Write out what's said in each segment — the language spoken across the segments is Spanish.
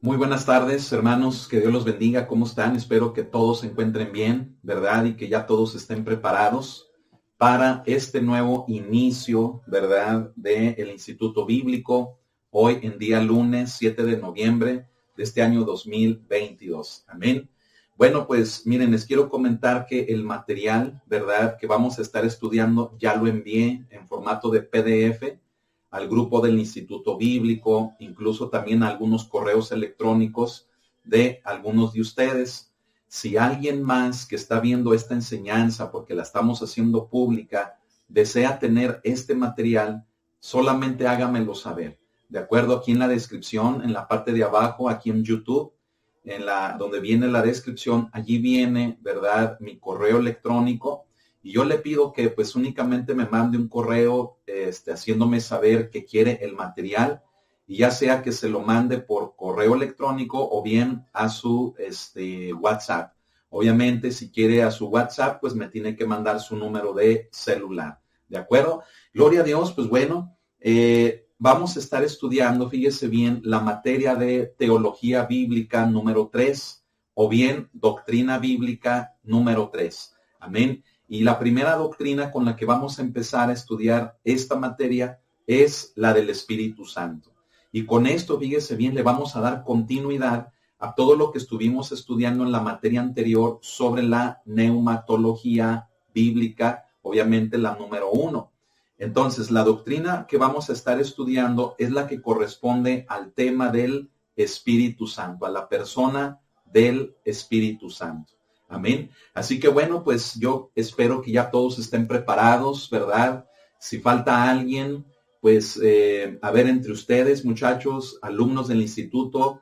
Muy buenas tardes, hermanos, que Dios los bendiga. ¿Cómo están? Espero que todos se encuentren bien, ¿verdad? Y que ya todos estén preparados para este nuevo inicio, ¿verdad? Del Instituto Bíblico, hoy en día lunes 7 de noviembre de este año 2022. Amén. Bueno, pues miren, les quiero comentar que el material, ¿verdad? Que vamos a estar estudiando, ya lo envié en formato de PDF al grupo del Instituto Bíblico, incluso también a algunos correos electrónicos de algunos de ustedes. Si alguien más que está viendo esta enseñanza, porque la estamos haciendo pública, desea tener este material, solamente hágamelo saber. De acuerdo, aquí en la descripción, en la parte de abajo, aquí en YouTube, donde viene la descripción, allí viene, ¿verdad?, mi correo electrónico. Y yo le pido que pues únicamente me mande un correo haciéndome saber que quiere el material, y ya sea que se lo mande por correo electrónico o bien a su WhatsApp. Obviamente, si quiere a su WhatsApp, pues me tiene que mandar su número de celular. ¿De acuerdo? Gloria a Dios. Pues bueno, vamos a estar estudiando, fíjese bien, la materia de teología bíblica número 3 o bien doctrina bíblica número 3. Amén. Y la primera doctrina con la que vamos a empezar a estudiar esta materia es la del Espíritu Santo. Y con esto, fíjese bien, le vamos a dar continuidad a todo lo que estuvimos estudiando en la materia anterior sobre la neumatología bíblica, obviamente la número 1. Entonces, la doctrina que vamos a estar estudiando es la que corresponde al tema del Espíritu Santo, a la persona del Espíritu Santo. Amén. Así que bueno, pues yo espero que ya todos estén preparados, ¿verdad? Si falta alguien, pues a ver, entre ustedes, muchachos, alumnos del instituto,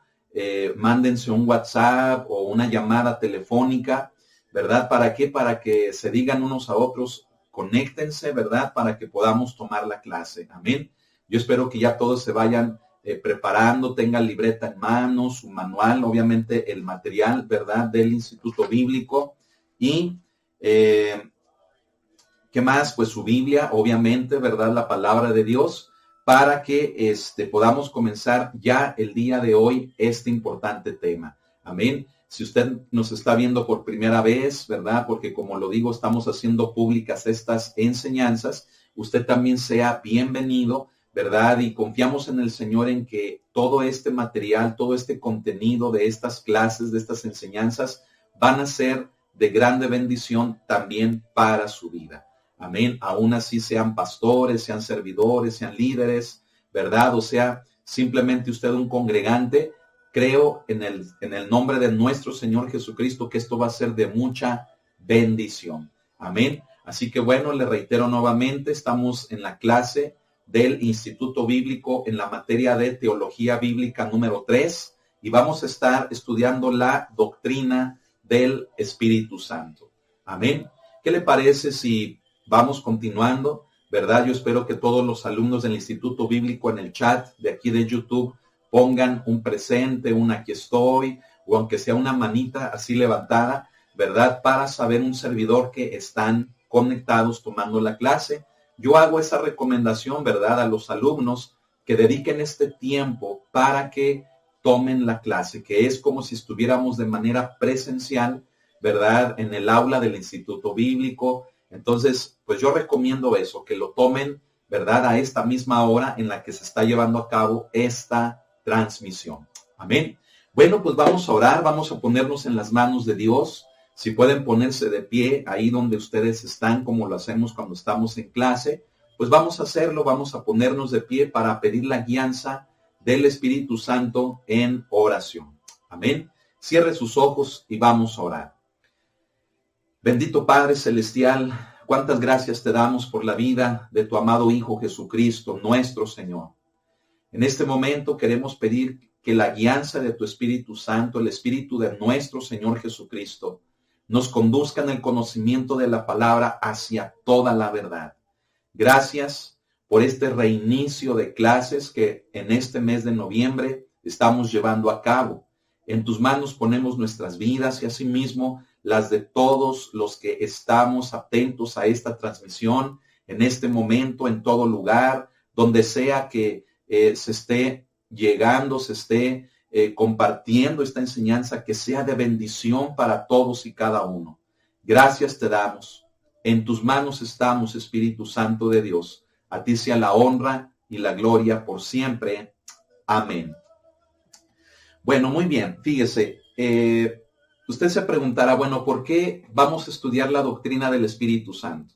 mándense un WhatsApp o una llamada telefónica, ¿verdad? ¿Para qué? Para que se digan unos a otros, conéctense, ¿verdad? Para que podamos tomar la clase. Amén. Yo espero que ya todos se vayan preparando, tengan libreta en mano, su manual, obviamente el material, ¿verdad?, del Instituto Bíblico. Y, ¿qué más? Pues su Biblia, obviamente, ¿verdad?, la palabra de Dios, para que podamos comenzar ya el día de hoy este importante tema. Amén. Si usted nos está viendo por primera vez, ¿verdad?, porque como lo digo, estamos haciendo públicas estas enseñanzas, usted también sea bienvenido, ¿verdad? Y confiamos en el Señor en que todo este material, todo este contenido de estas clases, de estas enseñanzas, van a ser de grande bendición también para su vida. Amén. Aún así sean pastores, sean servidores, sean líderes, ¿verdad? O sea, simplemente usted un congregante, creo en el nombre de nuestro Señor Jesucristo que esto va a ser de mucha bendición. Amén. Así que bueno, le reitero nuevamente, estamos en la clase del Instituto Bíblico en la materia de teología bíblica número 3 y vamos a estar estudiando la doctrina del Espíritu Santo. Amén. ¿Qué le parece si vamos continuando? ¿Verdad? Yo espero que todos los alumnos del Instituto Bíblico en el chat de aquí de YouTube pongan un presente, un aquí estoy, o aunque sea una manita así levantada, ¿verdad? Para saber un servidor que están conectados tomando la clase. Yo hago esa recomendación, ¿verdad?, a los alumnos que dediquen este tiempo para que tomen la clase, que es como si estuviéramos de manera presencial, ¿verdad?, en el aula del Instituto Bíblico. Entonces, pues yo recomiendo eso, que lo tomen, ¿verdad?, a esta misma hora en la que se está llevando a cabo esta transmisión. Amén. Bueno, pues vamos a orar, vamos a ponernos en las manos de Dios. Si pueden ponerse de pie ahí donde ustedes están, como lo hacemos cuando estamos en clase, pues vamos a hacerlo, vamos a ponernos de pie para pedir la guianza del Espíritu Santo en oración. Amén. Cierre sus ojos y vamos a orar. Bendito Padre Celestial, cuántas gracias te damos por la vida de tu amado Hijo Jesucristo, nuestro Señor. En este momento queremos pedir que la guianza de tu Espíritu Santo, el Espíritu de nuestro Señor Jesucristo, nos conduzca en el conocimiento de la palabra hacia toda la verdad. Gracias por este reinicio de clases que en este mes de noviembre estamos llevando a cabo. En tus manos ponemos nuestras vidas y asimismo las de todos los que estamos atentos a esta transmisión en este momento, en todo lugar, donde sea que se esté llegando, se esté compartiendo esta enseñanza, que sea de bendición para todos y cada uno. Gracias te damos. En tus manos estamos, Espíritu Santo de Dios. A ti sea la honra y la gloria por siempre. Amén. Bueno, muy bien. Fíjese, usted se preguntará, bueno, ¿por qué vamos a estudiar la doctrina del Espíritu Santo?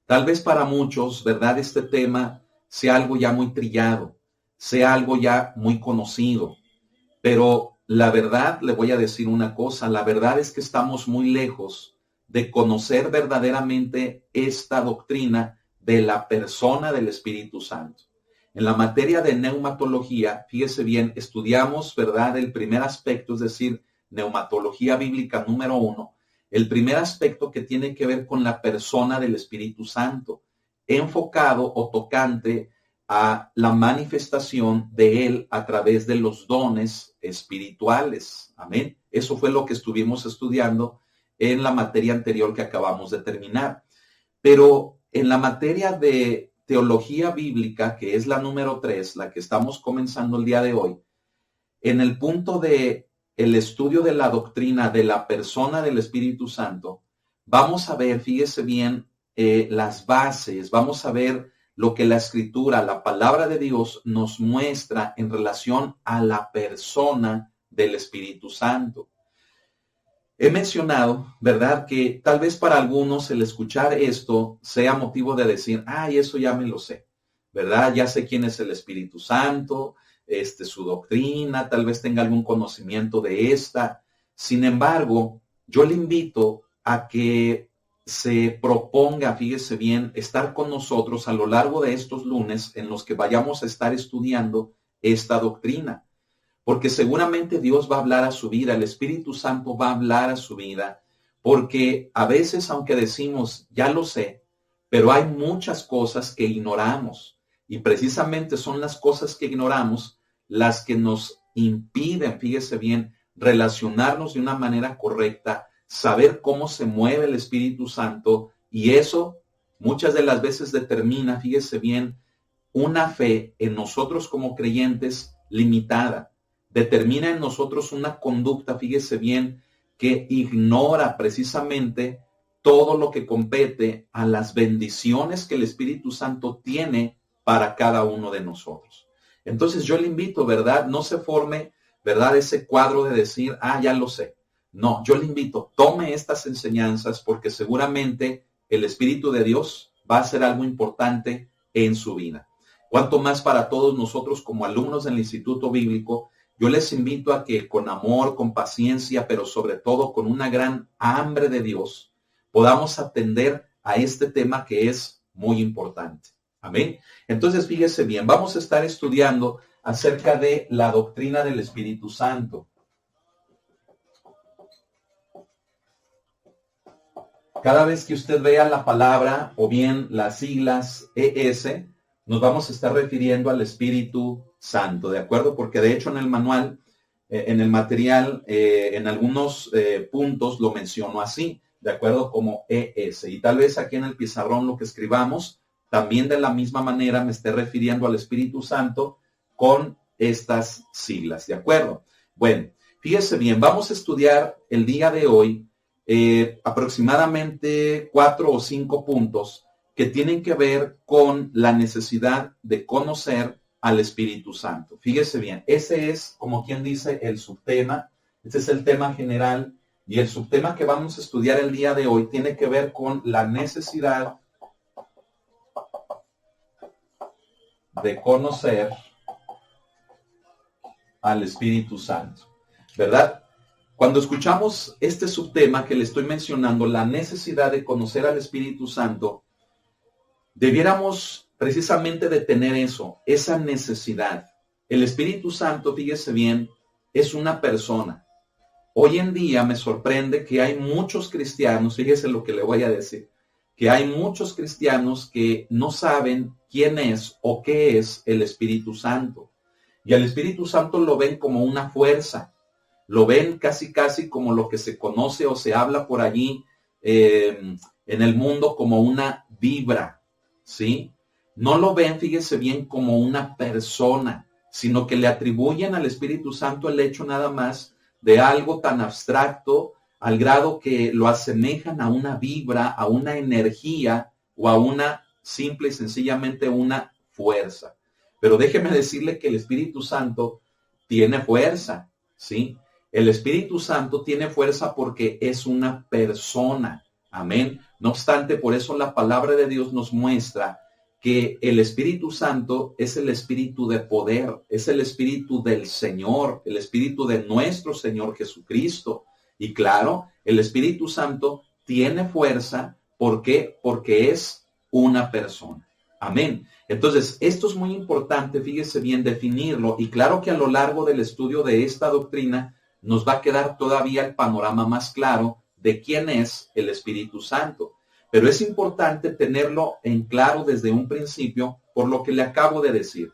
Tal vez para muchos, ¿verdad?, este tema sea algo ya muy trillado, sea algo ya muy conocido. Pero la verdad, le voy a decir una cosa, la verdad es que estamos muy lejos de conocer verdaderamente esta doctrina de la persona del Espíritu Santo. En la materia de neumatología, fíjese bien, estudiamos, ¿verdad?, el primer aspecto, es decir, neumatología bíblica número 1, el primer aspecto que tiene que ver con la persona del Espíritu Santo, enfocado o tocante a la manifestación de él a través de los dones espirituales. Amén. Eso fue lo que estuvimos estudiando en la materia anterior que acabamos de terminar. Pero en la materia de teología bíblica, que es la número 3, la que estamos comenzando el día de hoy, en el punto de el estudio de la doctrina de la persona del Espíritu Santo, vamos a ver, fíjese bien, las bases, vamos a ver lo que la Escritura, la palabra de Dios, nos muestra en relación a la persona del Espíritu Santo. He mencionado, ¿verdad?, que tal vez para algunos el escuchar esto sea motivo de decir, ay, eso ya me lo sé, ¿verdad? Ya sé quién es el Espíritu Santo, su doctrina, tal vez tenga algún conocimiento de esta. Sin embargo, yo le invito a que se proponga, fíjese bien, estar con nosotros a lo largo de estos lunes en los que vayamos a estar estudiando esta doctrina. Porque seguramente Dios va a hablar a su vida, el Espíritu Santo va a hablar a su vida, porque a veces, aunque decimos, ya lo sé, pero hay muchas cosas que ignoramos, y precisamente son las cosas que ignoramos las que nos impiden, fíjese bien, relacionarnos de una manera correcta, saber cómo se mueve el Espíritu Santo, y eso muchas de las veces determina, fíjese bien, una fe en nosotros como creyentes limitada. Determina en nosotros una conducta, fíjese bien, que ignora precisamente todo lo que compete a las bendiciones que el Espíritu Santo tiene para cada uno de nosotros. Entonces yo le invito, ¿verdad? No se forme, ¿verdad?, ese cuadro de decir, ya lo sé. No, yo le invito, tome estas enseñanzas porque seguramente el Espíritu de Dios va a hacer algo importante en su vida. Cuanto más para todos nosotros como alumnos del Instituto Bíblico, yo les invito a que con amor, con paciencia, pero sobre todo con una gran hambre de Dios, podamos atender a este tema que es muy importante. Amén. Entonces, fíjese bien, vamos a estar estudiando acerca de la doctrina del Espíritu Santo. Cada vez que usted vea la palabra o bien las siglas ES, nos vamos a estar refiriendo al Espíritu Santo, ¿de acuerdo? Porque de hecho en el manual, en el material, en algunos puntos lo menciono así, ¿de acuerdo? Como ES. Y tal vez aquí en el pizarrón lo que escribamos, también de la misma manera me esté refiriendo al Espíritu Santo con estas siglas, ¿de acuerdo? Bueno, fíjese bien, vamos a estudiar el día de hoy aproximadamente 4 o 5 puntos que tienen que ver con la necesidad de conocer al Espíritu Santo. Fíjese bien, ese es, como quien dice, el subtema, ese es el tema general, y el subtema que vamos a estudiar el día de hoy tiene que ver con la necesidad de conocer al Espíritu Santo, ¿verdad? Cuando escuchamos este subtema que le estoy mencionando, la necesidad de conocer al Espíritu Santo, debiéramos precisamente de tener eso, esa necesidad. El Espíritu Santo, fíjese bien, es una persona. Hoy en día me sorprende que hay muchos cristianos, fíjese lo que le voy a decir, que hay muchos cristianos que no saben quién es o qué es el Espíritu Santo. Y al Espíritu Santo lo ven como una fuerza, lo ven casi como lo que se conoce o se habla por allí en el mundo como una vibra, ¿sí? No lo ven, fíjese bien, como una persona, sino que le atribuyen al Espíritu Santo el hecho nada más de algo tan abstracto al grado que lo asemejan a una vibra, a una energía o a una simple y sencillamente una fuerza. Pero déjeme decirle que el Espíritu Santo tiene fuerza, ¿sí? El Espíritu Santo tiene fuerza porque es una persona. Amén. No obstante, por eso la palabra de Dios nos muestra que el Espíritu Santo es el Espíritu de poder, es el Espíritu del Señor, el Espíritu de nuestro Señor Jesucristo. Y claro, el Espíritu Santo tiene fuerza. ¿Por qué? Porque es una persona. Amén. Entonces, esto es muy importante, fíjese bien, definirlo. Y claro que a lo largo del estudio de esta doctrina nos va a quedar todavía el panorama más claro de quién es el Espíritu Santo. Pero es importante tenerlo en claro desde un principio por lo que le acabo de decir.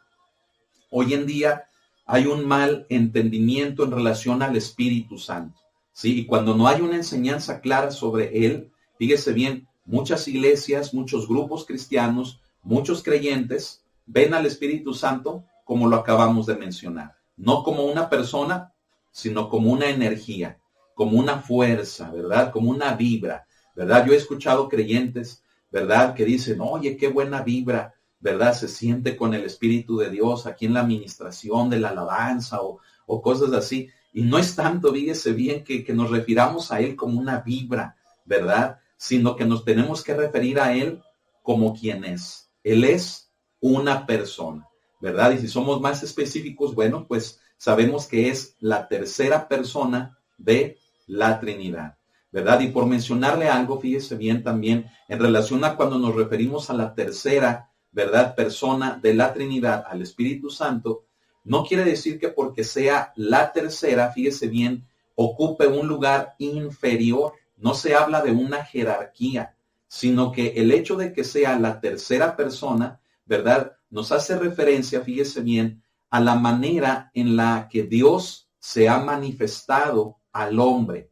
Hoy en día hay un mal entendimiento en relación al Espíritu Santo, ¿sí? Y cuando no hay una enseñanza clara sobre él, fíjese bien, muchas iglesias, muchos grupos cristianos, muchos creyentes ven al Espíritu Santo como lo acabamos de mencionar. No como una persona, sino como una energía, como una fuerza, ¿verdad? Como una vibra, ¿verdad? Yo he escuchado creyentes, ¿verdad? Que dicen, oye, qué buena vibra, ¿verdad? Se siente con el Espíritu de Dios aquí en la administración de la alabanza o cosas así. Y no es tanto, fíjese bien, que nos refiramos a Él como una vibra, ¿verdad? Sino que nos tenemos que referir a Él como quien es. Él es una persona, ¿verdad? Y si somos más específicos, bueno, pues sabemos que es la tercera persona de la Trinidad, ¿verdad? Y por mencionarle algo, fíjese bien también, en relación a cuando nos referimos a la tercera, ¿verdad?, persona de la Trinidad, al Espíritu Santo, no quiere decir que porque sea la tercera, fíjese bien, ocupe un lugar inferior. No se habla de una jerarquía, sino que el hecho de que sea la tercera persona, ¿verdad?, nos hace referencia, fíjese bien, a la manera en la que Dios se ha manifestado al hombre.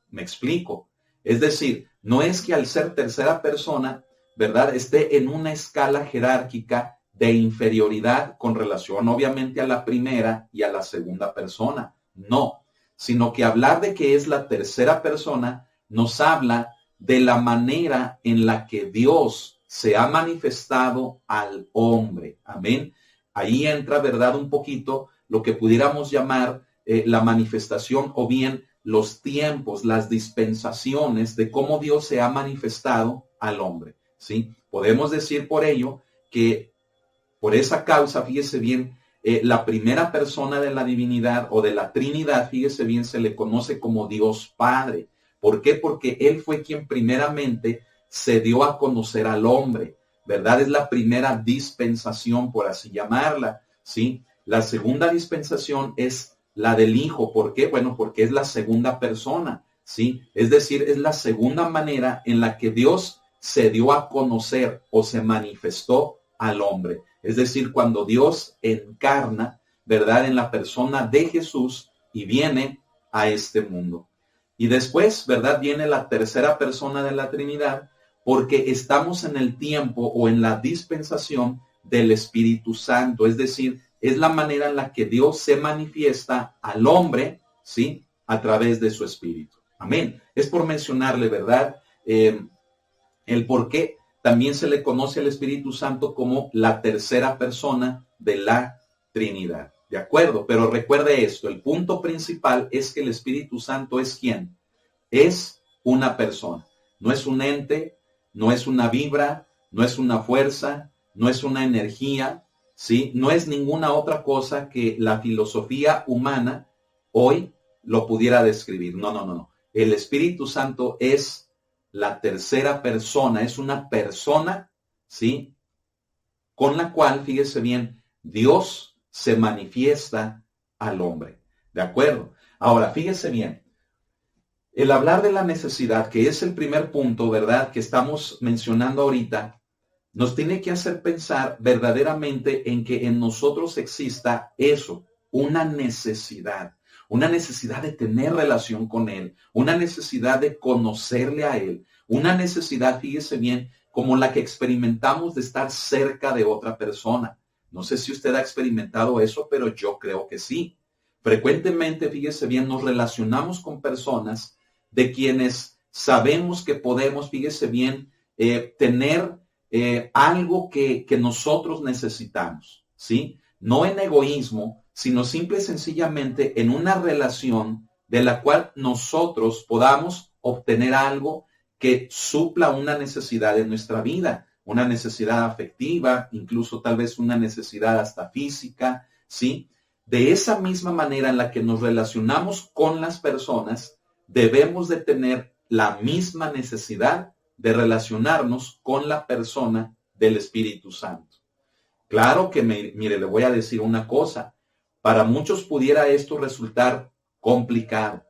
Me explico. Es decir, no es que al ser tercera persona, ¿verdad?, esté en una escala jerárquica de inferioridad con relación obviamente a la primera y a la segunda persona. No, sino que hablar de que es la tercera persona nos habla de la manera en la que Dios se ha manifestado al hombre. Amén. Ahí entra, ¿verdad?, un poquito lo que pudiéramos llamar la manifestación o bien los tiempos, las dispensaciones de cómo Dios se ha manifestado al hombre, ¿sí? Podemos decir por ello que por esa causa, fíjese bien, la primera persona de la divinidad o de la Trinidad, fíjese bien, se le conoce como Dios Padre. ¿Por qué? Porque Él fue quien primeramente se dio a conocer al hombre, ¿verdad? Es la primera dispensación, por así llamarla, ¿sí? La segunda dispensación es la del Hijo. ¿Por qué? Bueno, porque es la segunda persona, ¿sí? Es decir, es la segunda manera en la que Dios se dio a conocer o se manifestó al hombre. Es decir, cuando Dios encarna, ¿verdad?, en la persona de Jesús y viene a este mundo. Y después, ¿verdad?, viene la tercera persona de la Trinidad, porque estamos en el tiempo o en la dispensación del Espíritu Santo. Es decir, es la manera en la que Dios se manifiesta al hombre, ¿sí?, a través de su Espíritu. Amén. Es por mencionarle, ¿verdad?, el por qué también se le conoce al Espíritu Santo como la tercera persona de la Trinidad. ¿De acuerdo? Pero recuerde esto, el punto principal es que el Espíritu Santo es ¿quién? Es una persona. No es un ente, no es una vibra, no es una fuerza, no es una energía, ¿sí? No es ninguna otra cosa que la filosofía humana hoy lo pudiera describir. No. El Espíritu Santo es la tercera persona, es una persona, ¿sí?, con la cual, fíjese bien, Dios se manifiesta al hombre. ¿De acuerdo? Ahora, fíjese bien, el hablar de la necesidad, que es el primer punto, ¿verdad?, que estamos mencionando ahorita, nos tiene que hacer pensar verdaderamente en que en nosotros exista eso, una necesidad de tener relación con Él, una necesidad de conocerle a Él, una necesidad, fíjese bien, como la que experimentamos de estar cerca de otra persona. No sé si usted ha experimentado eso, pero yo creo que sí. Frecuentemente, fíjese bien, nos relacionamos con personas de quienes sabemos que podemos, fíjese bien, tener algo que nosotros necesitamos, ¿sí? No en egoísmo, sino simple y sencillamente en una relación de la cual nosotros podamos obtener algo que supla una necesidad de nuestra vida, una necesidad afectiva, incluso tal vez una necesidad hasta física, ¿sí? De esa misma manera en la que nos relacionamos con las personas, debemos de tener la misma necesidad de relacionarnos con la persona del Espíritu Santo. Claro que, mire, le voy a decir una cosa. Para muchos pudiera esto resultar complicado,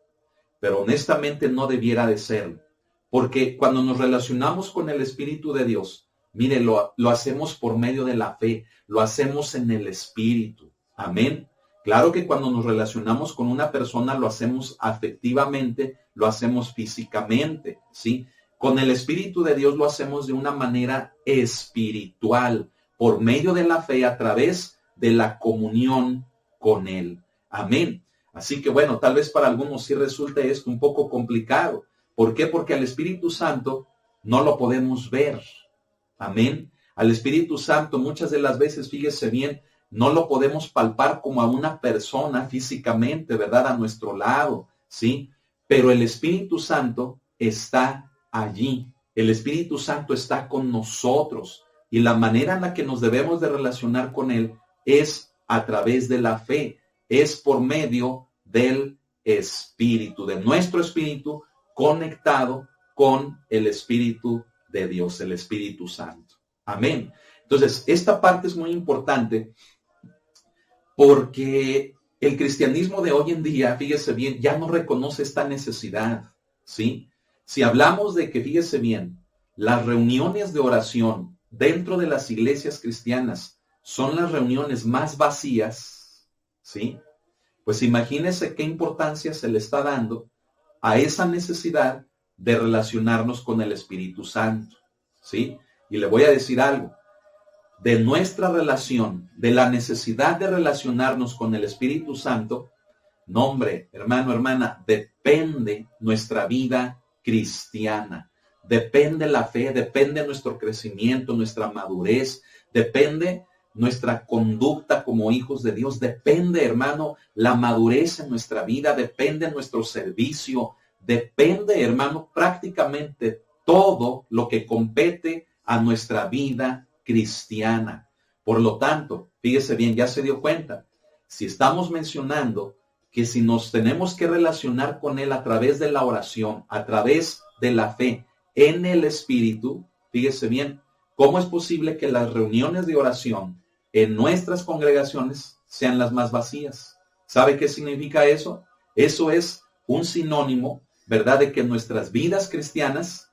pero honestamente no debiera de serlo. Porque cuando nos relacionamos con el Espíritu de Dios, mire, lo hacemos por medio de la fe, lo hacemos en el Espíritu. Amén. Claro que cuando nos relacionamos con una persona lo hacemos afectivamente, lo hacemos físicamente, ¿sí? Con el Espíritu de Dios lo hacemos de una manera espiritual, por medio de la fe, a través de la comunión con Él. Amén. Así que bueno, tal vez para algunos sí resulte esto un poco complicado. ¿Por qué? Porque al Espíritu Santo no lo podemos ver. Amén. Al Espíritu Santo muchas de las veces, fíjese bien, no lo podemos palpar como a una persona físicamente, ¿verdad? A nuestro lado, ¿sí? Pero el Espíritu Santo está allí. El Espíritu Santo está con nosotros. Y la manera en la que nos debemos de relacionar con Él es a través de la fe. Es por medio del Espíritu, de nuestro Espíritu conectado con el Espíritu de Dios, el Espíritu Santo. Amén. Entonces, esta parte es muy importante porque el cristianismo de hoy en día, fíjese bien, ya no reconoce esta necesidad, ¿sí? Si hablamos de que, fíjese bien, las reuniones de oración dentro de las iglesias cristianas son las reuniones más vacías, ¿sí? Pues imagínese qué importancia se le está dando a esa necesidad de relacionarnos con el Espíritu Santo, ¿sí? Y le voy a decir algo. De nuestra relación, de la necesidad de relacionarnos con el Espíritu Santo, no, hombre, hermano, hermana, depende nuestra vida cristiana, depende la fe, depende nuestro crecimiento, nuestra madurez, depende nuestra conducta como hijos de Dios, depende, hermano, la madurez en nuestra vida, depende nuestro servicio, depende, hermano, prácticamente todo lo que compete a nuestra vida cristiana. Por lo tanto, fíjese bien, ya se dio cuenta, si estamos mencionando que si nos tenemos que relacionar con Él a través de la oración, a través de la fe en el Espíritu, fíjese bien, ¿cómo es posible que las reuniones de oración en nuestras congregaciones sean las más vacías? ¿Sabe qué significa eso? Eso es un sinónimo, ¿verdad?, de que nuestras vidas cristianas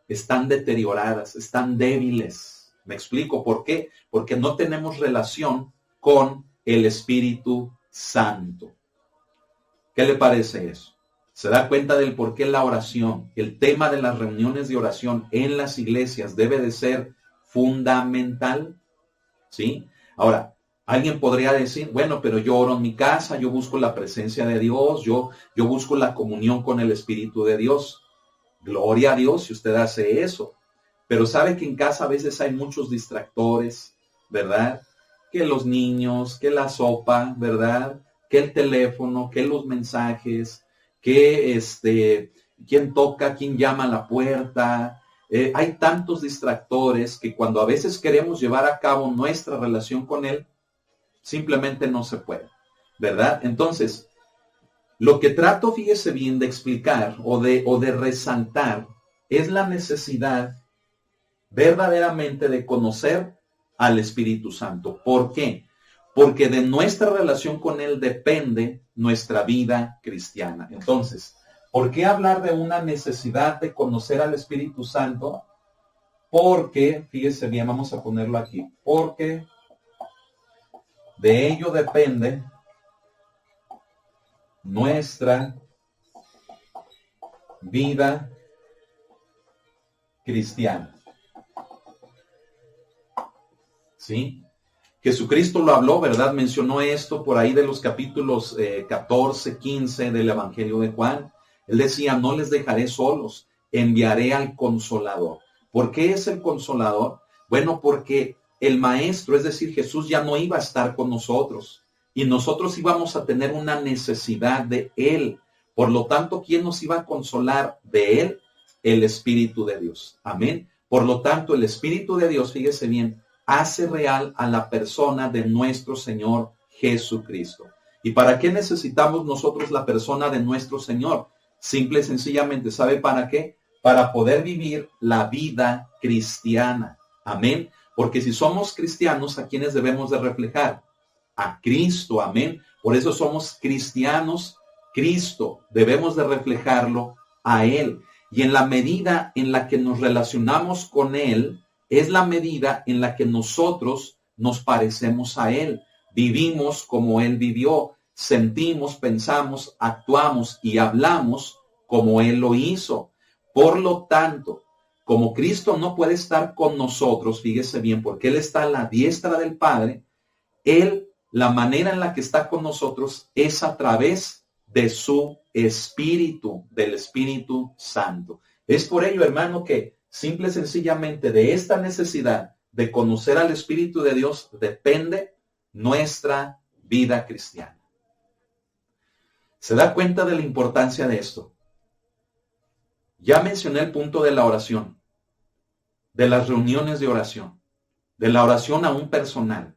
están deterioradas, están débiles. ¿Me explico por qué? Porque no tenemos relación con el Espíritu Santo. ¿Qué le parece eso? ¿Se da cuenta del por qué la oración, el tema de las reuniones de oración en las iglesias debe de ser fundamental? ¿Sí? Ahora, alguien podría decir, bueno, pero yo oro en mi casa, yo busco la presencia de Dios, yo busco la comunión con el Espíritu de Dios. Gloria a Dios si usted hace eso. Pero sabe que en casa a veces hay muchos distractores, ¿verdad? Que los niños, que la sopa, ¿verdad? Que el teléfono, que los mensajes, que quién toca, quién llama a la puerta. Hay tantos distractores que cuando a veces queremos llevar a cabo nuestra relación con Él, simplemente no se puede, ¿verdad? Entonces, lo que trato, fíjese bien, de explicar o de resaltar es la necesidad verdaderamente de conocer al Espíritu Santo. ¿Por qué? Porque de nuestra relación con Él depende nuestra vida cristiana. Entonces, ¿por qué hablar de una necesidad de conocer al Espíritu Santo? Porque, fíjese bien, vamos a ponerlo aquí, porque de ello depende nuestra vida cristiana. ¿Sí? Jesucristo lo habló, ¿verdad? Mencionó esto por ahí de los capítulos 14, 15 del Evangelio de Juan. Él decía, no les dejaré solos, enviaré al Consolador. ¿Por qué es el Consolador? Bueno, porque el Maestro, es decir, Jesús ya no iba a estar con nosotros y nosotros íbamos a tener una necesidad de Él. Por lo tanto, ¿quién nos iba a consolar de Él? El Espíritu de Dios. Amén. Por lo tanto, el Espíritu de Dios, fíjese bien, hace real a la persona de nuestro Señor Jesucristo. ¿Y para qué necesitamos nosotros la persona de nuestro Señor? Simple y sencillamente, ¿sabe para qué? Para poder vivir la vida cristiana. Amén. Porque si somos cristianos, ¿a quiénes debemos de reflejar? A Cristo. Amén. Por eso somos cristianos. Cristo, debemos de reflejarlo a Él. Y en la medida en la que nos relacionamos con Él, es la medida en la que nosotros nos parecemos a Él. Vivimos como Él vivió, sentimos, pensamos, actuamos y hablamos como Él lo hizo. Por lo tanto, como Cristo no puede estar con nosotros, fíjese bien, porque Él está a la diestra del Padre, Él, la manera en la que está con nosotros es a través de su Espíritu, del Espíritu Santo. Es por ello, hermano, que simple y sencillamente de esta necesidad de conocer al Espíritu de Dios depende nuestra vida cristiana. ¿Se da cuenta de la importancia de esto? Ya mencioné el punto de la oración, de las reuniones de oración, de la oración aún personal.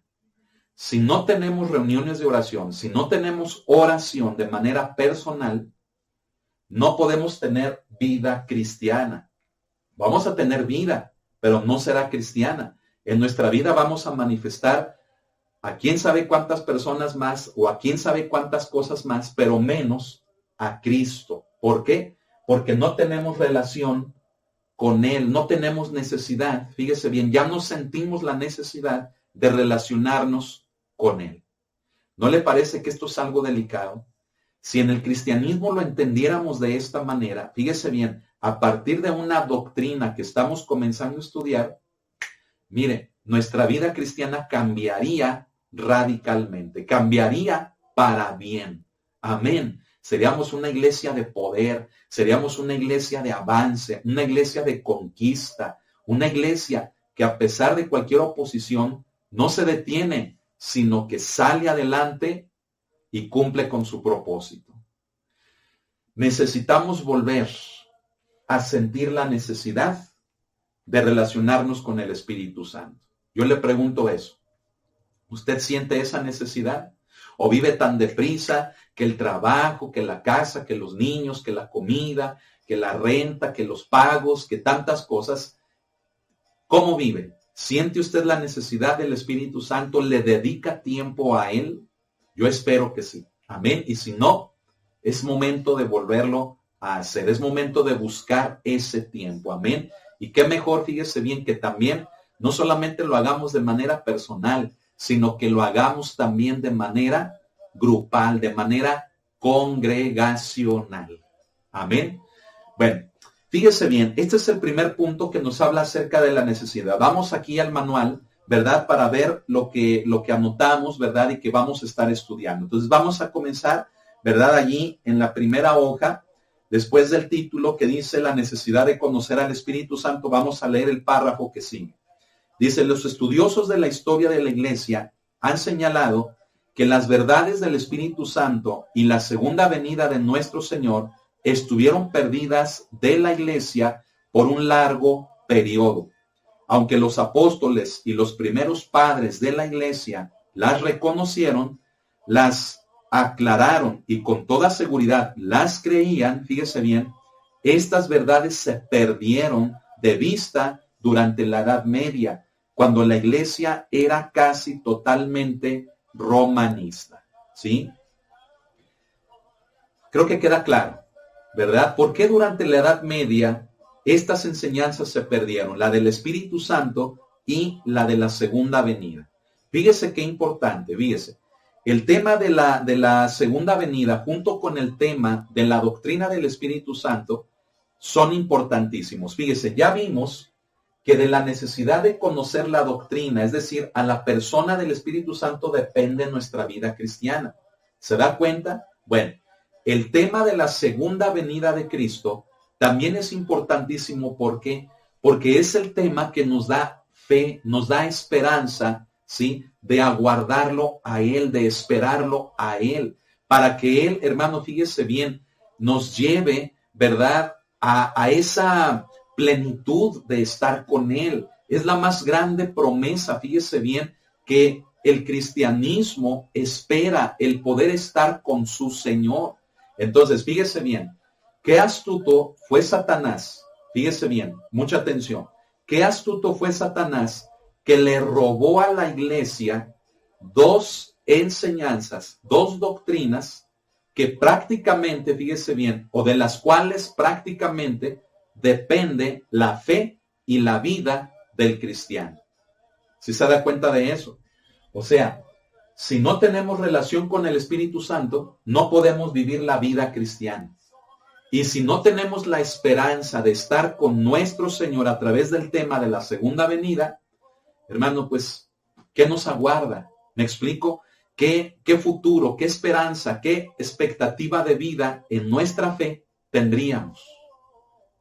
Si no tenemos reuniones de oración, si no tenemos oración de manera personal, no podemos tener vida cristiana. Vamos a tener vida, pero no será cristiana. En nuestra vida vamos a manifestar a quién sabe cuántas personas más o a quién sabe cuántas cosas más, pero menos a Cristo. ¿Por qué? Porque no tenemos relación con Él, no tenemos necesidad. Fíjese bien, ya no sentimos la necesidad de relacionarnos con Él. ¿No le parece que esto es algo delicado? Si en el cristianismo lo entendiéramos de esta manera, fíjese bien, a partir de una doctrina que estamos comenzando a estudiar, mire, nuestra vida cristiana cambiaría radicalmente, cambiaría para bien. Amén. Seríamos una iglesia de poder, seríamos una iglesia de avance, una iglesia de conquista, una iglesia que a pesar de cualquier oposición no se detiene, sino que sale adelante y cumple con su propósito. Necesitamos volver a sentir la necesidad de relacionarnos con el Espíritu Santo. Yo le pregunto eso. ¿Usted siente esa necesidad? ¿O vive tan deprisa que el trabajo, que la casa, que los niños, que la comida, que la renta, que los pagos, que tantas cosas? ¿Cómo vive? ¿Siente usted la necesidad del Espíritu Santo? ¿Le dedica tiempo a Él? Yo espero que sí. Amén. Y si no, es momento de volverlo a hacer. Es momento de buscar ese tiempo. Amén. Y qué mejor, fíjese bien, que también no solamente lo hagamos de manera personal, sino que lo hagamos también de manera grupal, de manera congregacional. Amén. Bueno, fíjese bien, este es el primer punto que nos habla acerca de la necesidad. Vamos aquí al manual, ¿verdad? Para ver lo que anotamos, ¿verdad? Y que vamos a estar estudiando. Entonces vamos a comenzar, ¿verdad? Allí en la primera hoja, después del título que dice la necesidad de conocer al Espíritu Santo, vamos a leer el párrafo que sigue. Dice, los estudiosos de la historia de la iglesia han señalado que las verdades del Espíritu Santo y la segunda venida de nuestro Señor estuvieron perdidas de la iglesia por un largo periodo. Aunque los apóstoles y los primeros padres de la iglesia las reconocieron, las aclararon y con toda seguridad las creían, fíjese bien, estas verdades se perdieron de vista durante la Edad Media, cuando la iglesia era casi totalmente romanista, ¿sí? Creo que queda claro, ¿verdad? ¿Por qué durante la Edad Media estas enseñanzas se perdieron? La del Espíritu Santo y la de la segunda venida. Fíjese qué importante, fíjese. El tema de la segunda venida junto con el tema de la doctrina del Espíritu Santo son importantísimos. Fíjese, ya vimos que de la necesidad de conocer la doctrina, es decir, a la persona del Espíritu Santo depende nuestra vida cristiana. ¿Se da cuenta? Bueno, el tema de la segunda venida de Cristo también es importantísimo. ¿Por qué? Porque es el tema que nos da fe, nos da esperanza, ¿sí? De aguardarlo a Él, de esperarlo a Él, para que Él, hermano, fíjese bien, nos lleve, ¿verdad?, a esa plenitud de estar con Él. Es la más grande promesa, fíjese bien, que el cristianismo espera, el poder estar con su Señor. Entonces, fíjese bien, qué astuto fue Satanás, fíjese bien, mucha atención, qué astuto fue Satanás que le robó a la iglesia dos enseñanzas, dos doctrinas que prácticamente, fíjese bien, o de las cuales prácticamente depende la fe y la vida del cristiano. ¿Sí se da cuenta de eso? O sea, si no tenemos relación con el Espíritu Santo, no podemos vivir la vida cristiana. Y si no tenemos la esperanza de estar con nuestro Señor a través del tema de la segunda venida, hermano, pues, ¿qué nos aguarda? ¿Me explico? ¿Qué futuro, qué esperanza, qué expectativa de vida en nuestra fe tendríamos?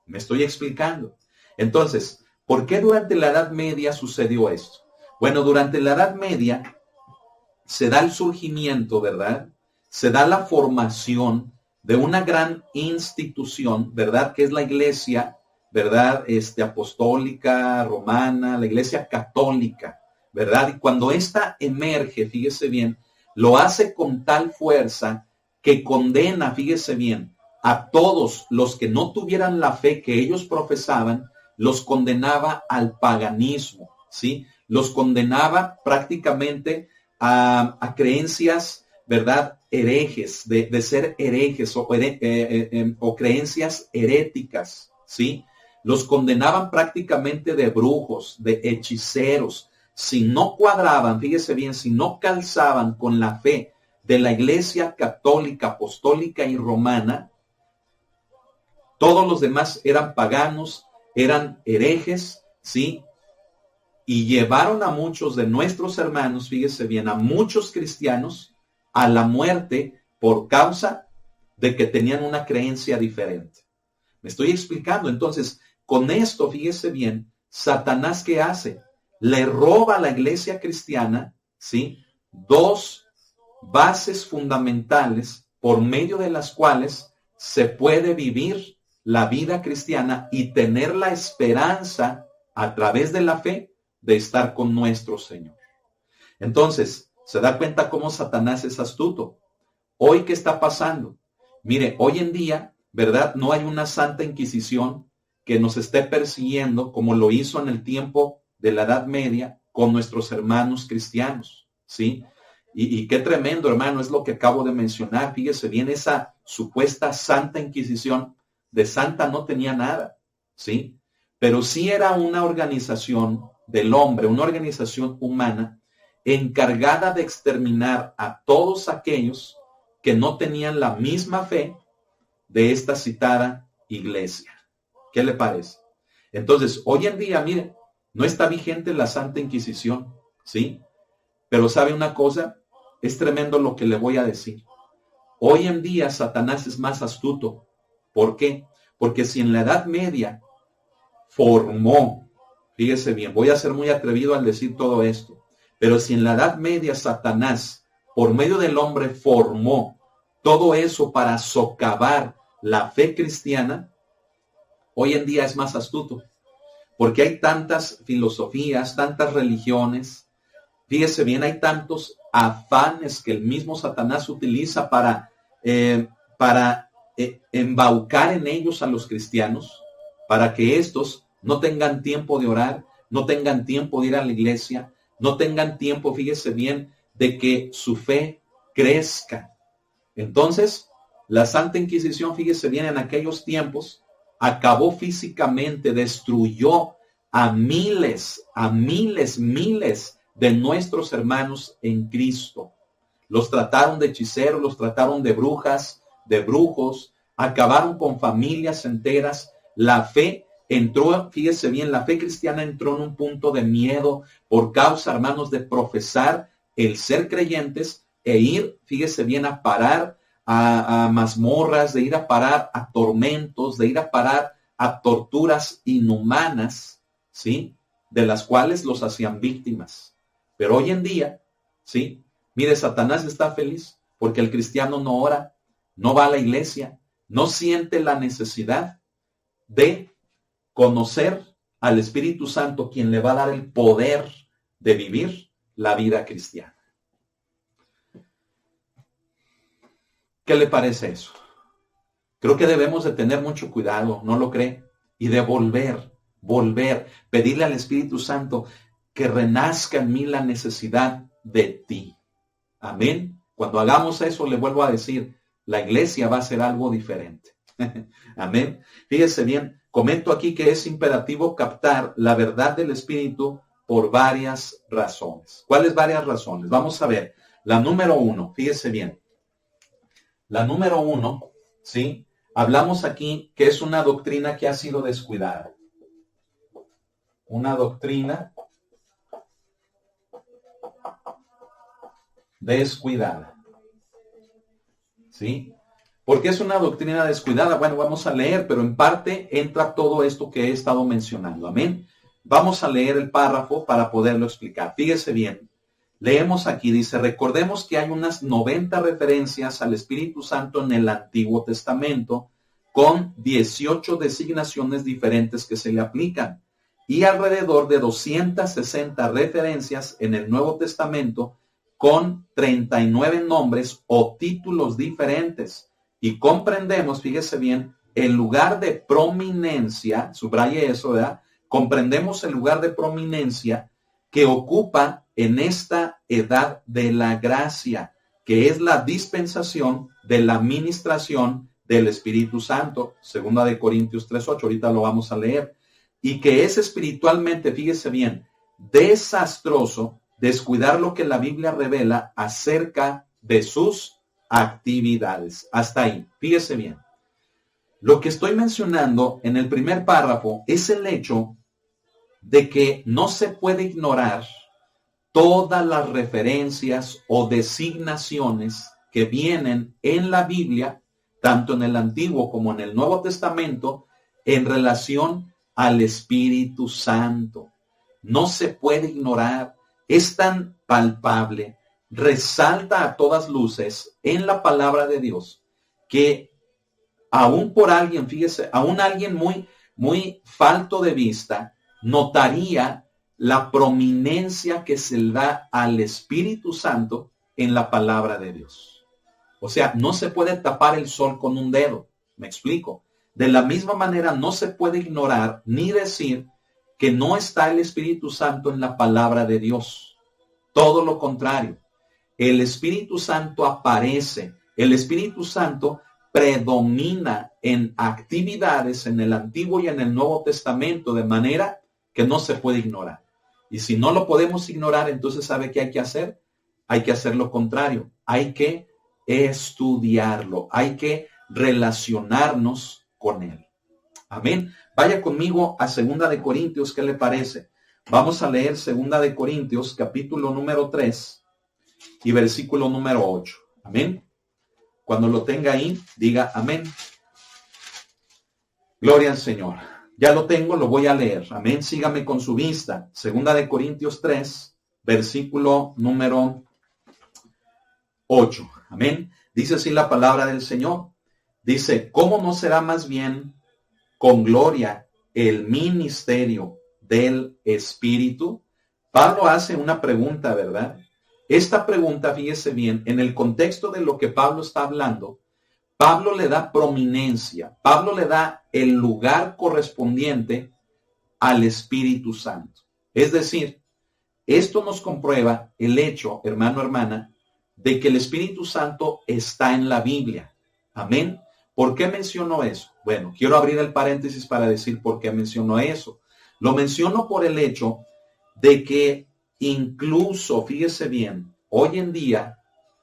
¿Me estoy explicando? Entonces, ¿por qué durante la Edad Media sucedió esto? Bueno, durante la Edad Media se da el surgimiento, ¿verdad? Se da la formación de una gran institución, ¿verdad? Que es la iglesia, ¿verdad? Apostólica, romana, la iglesia católica, ¿verdad? Y cuando ésta emerge, fíjese bien, lo hace con tal fuerza que condena, fíjese bien, a todos los que no tuvieran la fe que ellos profesaban, los condenaba al paganismo, ¿sí? Los condenaba prácticamente a creencias, ¿verdad?, herejes, de ser herejes o creencias heréticas, ¿sí? Los condenaban prácticamente de brujos, de hechiceros. Si no cuadraban, fíjese bien, si no calzaban con la fe de la iglesia católica, apostólica y romana, todos los demás eran paganos, eran herejes, ¿sí? Y llevaron a muchos de nuestros hermanos, fíjese bien, a muchos cristianos, a la muerte por causa de que tenían una creencia diferente. Me estoy explicando. Entonces, con esto, fíjese bien, Satanás, ¿qué hace? Le roba a la iglesia cristiana, ¿sí?, dos bases fundamentales por medio de las cuales se puede vivir la vida cristiana y tener la esperanza a través de la fe de estar con nuestro Señor. Entonces, ¿se da cuenta cómo Satanás es astuto? Hoy, ¿qué está pasando? Mire, hoy en día, ¿verdad?, no hay una santa inquisición que nos esté persiguiendo como lo hizo en el tiempo de la Edad Media con nuestros hermanos cristianos, ¿sí? Y qué tremendo, hermano, es lo que acabo de mencionar. Fíjese bien, esa supuesta santa inquisición, de santa no tenía nada, ¿sí? Pero sí era una organización del hombre, una organización humana encargada de exterminar a todos aquellos que no tenían la misma fe de esta citada iglesia. ¿Qué le parece? Entonces, hoy en día, mire, no está vigente la Santa Inquisición, ¿sí? Pero ¿sabe una cosa? Es tremendo lo que le voy a decir. Hoy en día Satanás es más astuto. ¿Por qué? Porque si en la Edad Media formó, fíjese bien, voy a ser muy atrevido al decir todo esto, pero si en la Edad Media Satanás, por medio del hombre, formó todo eso para socavar la fe cristiana, hoy en día es más astuto, porque hay tantas filosofías, tantas religiones, fíjese bien, hay tantos afanes que el mismo Satanás utiliza para embaucar en ellos a los cristianos, para que estos no tengan tiempo de orar, no tengan tiempo de ir a la iglesia, no tengan tiempo, fíjese bien, de que su fe crezca. Entonces, la Santa Inquisición, fíjese bien, en aquellos tiempos, acabó físicamente, destruyó a miles de nuestros hermanos en Cristo. Los trataron de hechiceros, los trataron de brujas, de brujos, acabaron con familias enteras. La fe entró, fíjese bien, la fe cristiana entró en un punto de miedo por causa, hermanos, de profesar el ser creyentes e ir, fíjese bien, a parar a mazmorras, de ir a parar a tormentos, de ir a parar a torturas inhumanas, ¿sí? De las cuales los hacían víctimas. Pero hoy en día, ¿sí? Mire, Satanás está feliz porque el cristiano no ora, no va a la iglesia, no siente la necesidad de conocer al Espíritu Santo, quien le va a dar el poder de vivir la vida cristiana. ¿Qué le parece eso? Creo que debemos de tener mucho cuidado, ¿no lo cree? Y de volver, pedirle al Espíritu Santo que renazca en mí la necesidad de ti. Amén. Cuando hagamos eso, le vuelvo a decir, la iglesia va a ser algo diferente. Amén. Fíjese bien, comento aquí que es imperativo captar la verdad del Espíritu por varias razones. ¿Cuáles varias razones? Vamos a ver. La número 1, fíjese bien. La número 1, ¿sí? Hablamos aquí que es una doctrina que ha sido descuidada. Una doctrina descuidada. ¿Sí? ¿Por qué es una doctrina descuidada? Bueno, vamos a leer, pero en parte entra todo esto que he estado mencionando. Amén. Vamos a leer el párrafo para poderlo explicar. Fíjese bien. Leemos aquí, dice, recordemos que hay unas 90 referencias al Espíritu Santo en el Antiguo Testamento, con 18 designaciones diferentes que se le aplican, y alrededor de 260 referencias en el Nuevo Testamento, con 39 nombres o títulos diferentes. Y comprendemos, fíjese bien, el lugar de prominencia, subraye eso, ¿verdad? Comprendemos el lugar de prominencia que ocupa en esta edad de la gracia, que es la dispensación de la ministración del Espíritu Santo, 2 Corintios 3:8, ahorita lo vamos a leer, y que es espiritualmente, fíjese bien, desastroso descuidar lo que la Biblia revela acerca de sus actividades. Hasta ahí, fíjese bien. Lo que estoy mencionando en el primer párrafo es el hecho de que no se puede ignorar todas las referencias o designaciones que vienen en la Biblia, tanto en el Antiguo como en el Nuevo Testamento, en relación al Espíritu Santo. No se puede ignorar, es tan palpable, resalta a todas luces en la palabra de Dios, que aún por alguien, fíjese, aún alguien muy falto de vista, notaría la prominencia que se le da al Espíritu Santo en la palabra de Dios. O sea, no se puede tapar el sol con un dedo. ¿Me explico? De la misma manera, no se puede ignorar ni decir que no está el Espíritu Santo en la palabra de Dios. Todo lo contrario. El Espíritu Santo aparece. El Espíritu Santo predomina en actividades en el Antiguo y en el Nuevo Testamento, de manera que no se puede ignorar. Y si no lo podemos ignorar, entonces ¿sabe qué hay que hacer? Hay que hacer lo contrario. Hay que estudiarlo. Hay que relacionarnos con él. Amén. Vaya conmigo a 2 Corintios, ¿qué le parece? Vamos a leer 2 Corintios, capítulo número 3 y versículo número 8. Amén. Cuando lo tenga ahí, diga amén. Gloria al Señor. Ya lo tengo, lo voy a leer. Amén. Sígame con su vista. 2 Corintios 3, versículo número 8. Amén. Dice así la palabra del Señor. Dice, ¿cómo no será más bien con gloria el ministerio del Espíritu? Pablo hace una pregunta, ¿verdad? Esta pregunta, fíjese bien, en el contexto de lo que Pablo está hablando, Pablo le da prominencia, Pablo le da el lugar correspondiente al Espíritu Santo. Es decir, esto nos comprueba el hecho, hermano, hermana, de que el Espíritu Santo está en la Biblia. Amén. ¿Por qué menciono eso? Bueno, quiero abrir el paréntesis para decir por qué menciono eso. Lo menciono por el hecho de que incluso, fíjese bien, hoy en día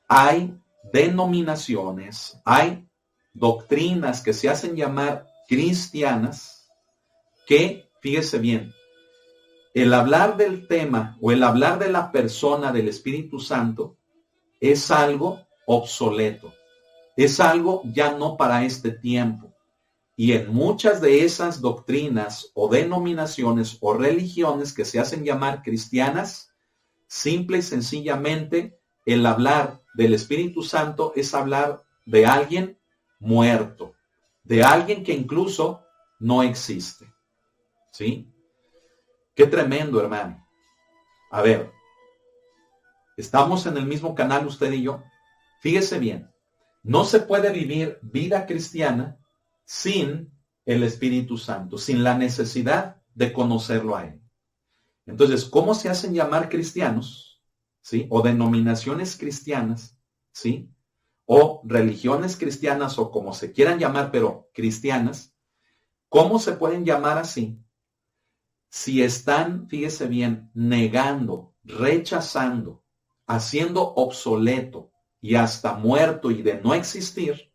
hay denominaciones, hay doctrinas que se hacen llamar cristianas, que, fíjese bien, el hablar del tema o el hablar de la persona del Espíritu Santo es algo obsoleto, es algo ya no para este tiempo. Y en muchas de esas doctrinas o denominaciones o religiones que se hacen llamar cristianas, simple y sencillamente el hablar del Espíritu Santo es hablar de alguien muerto, de alguien que incluso no existe. ¿Sí? Qué tremendo, hermano. A ver, estamos en el mismo canal usted y yo. Fíjese bien, no se puede vivir vida cristiana sin el Espíritu Santo, sin la necesidad de conocerlo a Él. Entonces, ¿cómo se hacen llamar cristianos? ¿Sí? O denominaciones cristianas, ¿sí? O religiones cristianas, o como se quieran llamar, pero cristianas. ¿Cómo se pueden llamar así? Si están, fíjese bien, negando, rechazando, haciendo obsoleto y hasta muerto y de no existir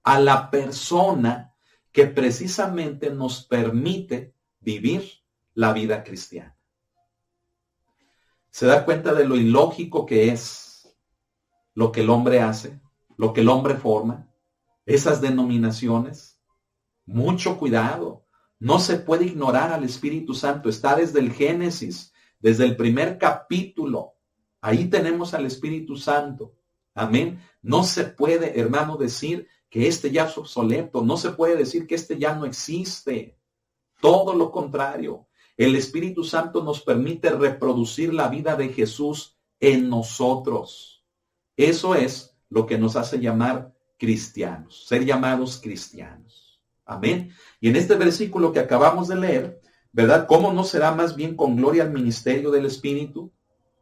a la persona que precisamente nos permite vivir la vida cristiana. ¿Se da cuenta de lo ilógico que es lo que el hombre hace, lo que el hombre forma? Esas denominaciones. Mucho cuidado. No se puede ignorar al Espíritu Santo. Está desde el Génesis, desde el primer capítulo. Ahí tenemos al Espíritu Santo. Amén. No se puede, hermano, decir que este ya es obsoleto. No se puede decir que este ya no existe. Todo lo contrario. El Espíritu Santo nos permite reproducir la vida de Jesús en nosotros. Eso es lo que nos hace llamar cristianos, ser llamados cristianos. Amén. Y en este versículo que acabamos de leer, ¿verdad? ¿Cómo no será más bien con gloria el ministerio del Espíritu?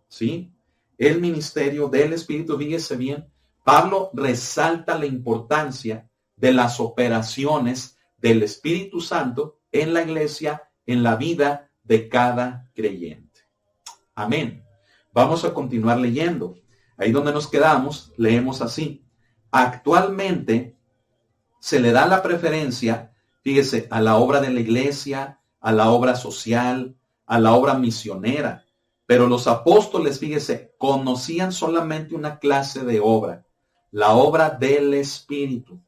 ¿Sí? El ministerio del Espíritu, fíjese bien, Pablo resalta la importancia de las operaciones del Espíritu Santo en la iglesia, en la vida de cada creyente. Amén. Vamos a continuar leyendo. Ahí donde nos quedamos, leemos así. Actualmente se le da la preferencia, fíjese, a la obra de la iglesia, a la obra social, a la obra misionera. Pero los apóstoles, fíjese, conocían solamente una clase de obra, la obra del Espíritu.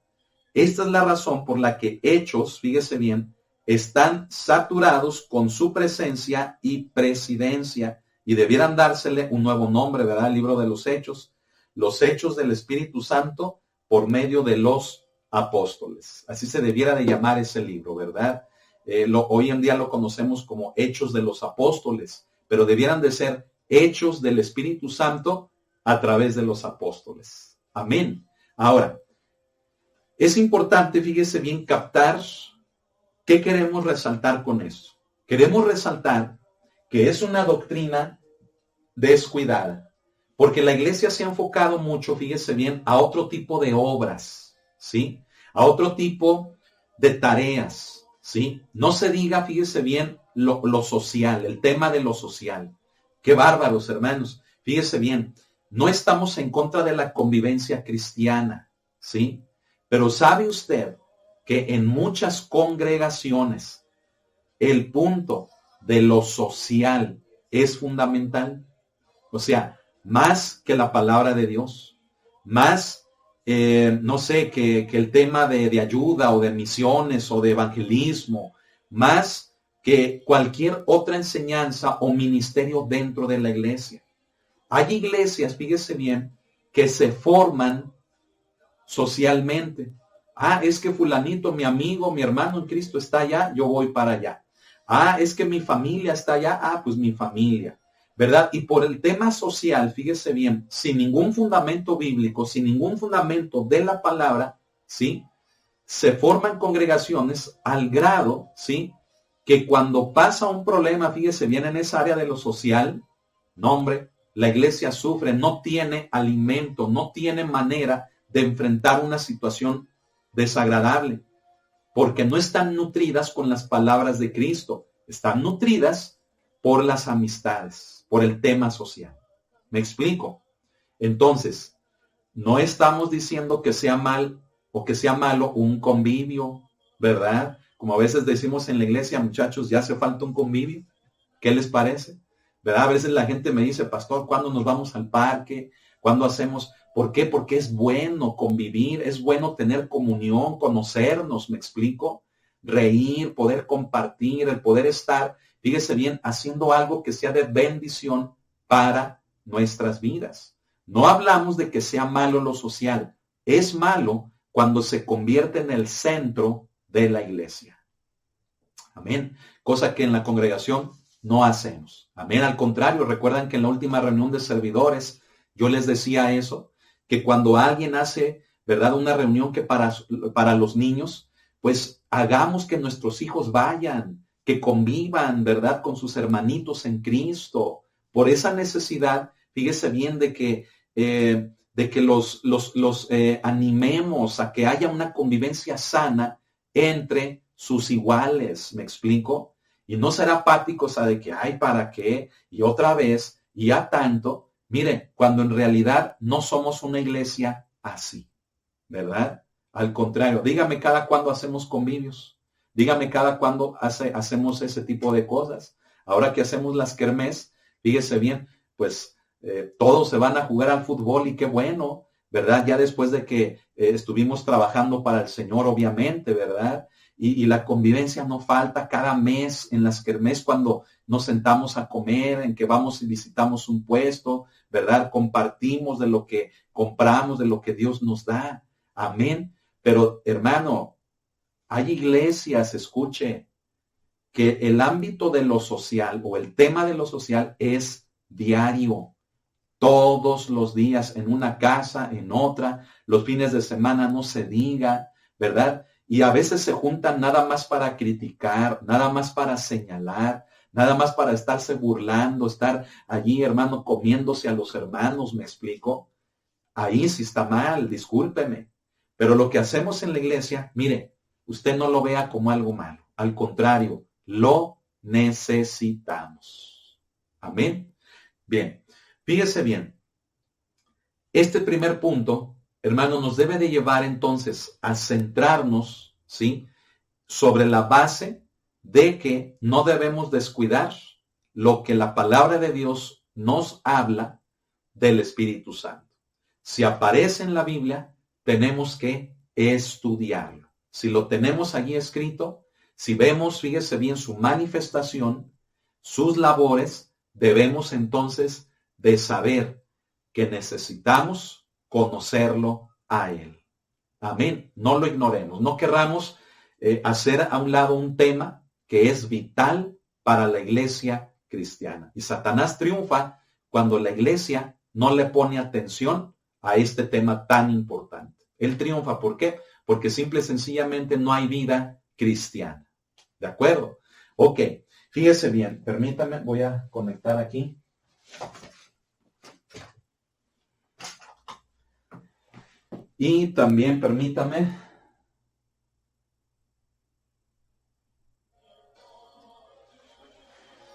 Esta es la razón por la que Hechos, fíjese bien, están saturados con su presencia y presidencia, y debieran dársele un nuevo nombre, ¿verdad? El libro de los Hechos del Espíritu Santo por medio de los apóstoles. Así se debiera de llamar ese libro, ¿verdad? Hoy en día lo conocemos como Hechos de los Apóstoles, pero debieran de ser Hechos del Espíritu Santo a través de los apóstoles. Amén. Ahora, es importante, fíjese bien, captar qué queremos resaltar con esto. Queremos resaltar que es una doctrina descuidada, porque la iglesia se ha enfocado mucho, fíjese bien, a otro tipo de obras, ¿sí? A otro tipo de tareas, ¿sí? No se diga, fíjese bien, lo social, el tema de lo social. Qué bárbaros, hermanos. Fíjese bien, no estamos en contra de la convivencia cristiana, ¿sí? Pero ¿sabe usted que en muchas congregaciones el punto de lo social es fundamental? O sea, más que la palabra de Dios, más, no sé, que el tema de ayuda o de misiones o de evangelismo, más que cualquier otra enseñanza o ministerio dentro de la iglesia. Hay iglesias, fíjese bien, que se forman socialmente. Ah, es que fulanito, mi amigo, mi hermano en Cristo está allá, yo voy para allá. Ah, es que mi familia está allá, ah, pues mi familia, ¿verdad? Y por el tema social, fíjese bien, sin ningún fundamento bíblico, sin ningún fundamento de la palabra, ¿sí? Se forman congregaciones al grado, ¿sí? Que cuando pasa un problema, fíjese bien, en esa área de lo social, no, hombre, la iglesia sufre, no tiene alimento, no tiene manera de enfrentar una situación desagradable, porque no están nutridas con las palabras de Cristo, están nutridas por las amistades, por el tema social. ¿Me explico? Entonces, no estamos diciendo que sea mal o que sea malo un convivio, ¿verdad? Como a veces decimos en la iglesia, muchachos, ya hace falta un convivio. ¿Qué les parece? ¿Verdad? A veces la gente me dice, pastor, ¿cuándo nos vamos al parque? ¿Cuándo hacemos? ¿Por qué? Porque es bueno convivir, es bueno tener comunión, conocernos, ¿me explico? Reír, poder compartir, el poder estar, fíjese bien, haciendo algo que sea de bendición para nuestras vidas. No hablamos de que sea malo lo social. Es malo cuando se convierte en el centro de la iglesia. Amén. Cosa que en la congregación no hacemos. Amén. Al contrario, recuerdan que en la última reunión de servidores yo les decía eso, que cuando alguien hace, ¿verdad?, una reunión que para los niños, pues hagamos que nuestros hijos vayan, que convivan, ¿verdad?, con sus hermanitos en Cristo. Por esa necesidad, fíjese bien de que los animemos a que haya una convivencia sana entre sus iguales, ¿me explico? Y no ser apáticos a de que, ay, ¿para qué? Y otra vez, y a tanto. Mire, cuando en realidad no somos una iglesia así, ¿verdad? Al contrario, dígame cada cuándo hacemos convivios. Dígame cada cuándo hacemos ese tipo de cosas. Ahora que hacemos las kermés, fíjese bien, pues todos se van a jugar al fútbol y qué bueno, ¿verdad? Ya después de que estuvimos trabajando para el Señor, obviamente, ¿verdad? Y la convivencia no falta cada mes en las kermés cuando nos sentamos a comer, en que vamos y visitamos un puesto, ¿verdad? Compartimos de lo que compramos, de lo que Dios nos da. Amén. Pero, hermano, hay iglesias, escuche, que el ámbito de lo social o el tema de lo social es diario. Todos los días, en una casa, en otra, los fines de semana no se diga, ¿verdad? Y a veces se juntan nada más para criticar, nada más para señalar, nada más para estarse burlando, estar allí, hermano, comiéndose a los hermanos, ¿me explico? Ahí sí está mal, discúlpeme. Pero lo que hacemos en la iglesia, mire, usted no lo vea como algo malo. Al contrario, lo necesitamos. Amén. Bien, fíjese bien. Este primer punto, hermano, nos debe de llevar entonces a centrarnos, ¿sí?, sobre la base de que no debemos descuidar lo que la palabra de Dios nos habla del Espíritu Santo. Si aparece en la Biblia, tenemos que estudiarlo. Si lo tenemos allí escrito, si vemos, fíjese bien, su manifestación, sus labores, debemos entonces de saber que necesitamos conocerlo a Él. Amén. No lo ignoremos. No querramos hacer a un lado un tema que es vital para la iglesia cristiana. Y Satanás triunfa cuando la iglesia no le pone atención a este tema tan importante. Él triunfa, ¿por qué? Porque simple y sencillamente no hay vida cristiana. ¿De acuerdo? Ok, fíjese bien, permítame, voy a conectar aquí. Y también permítame.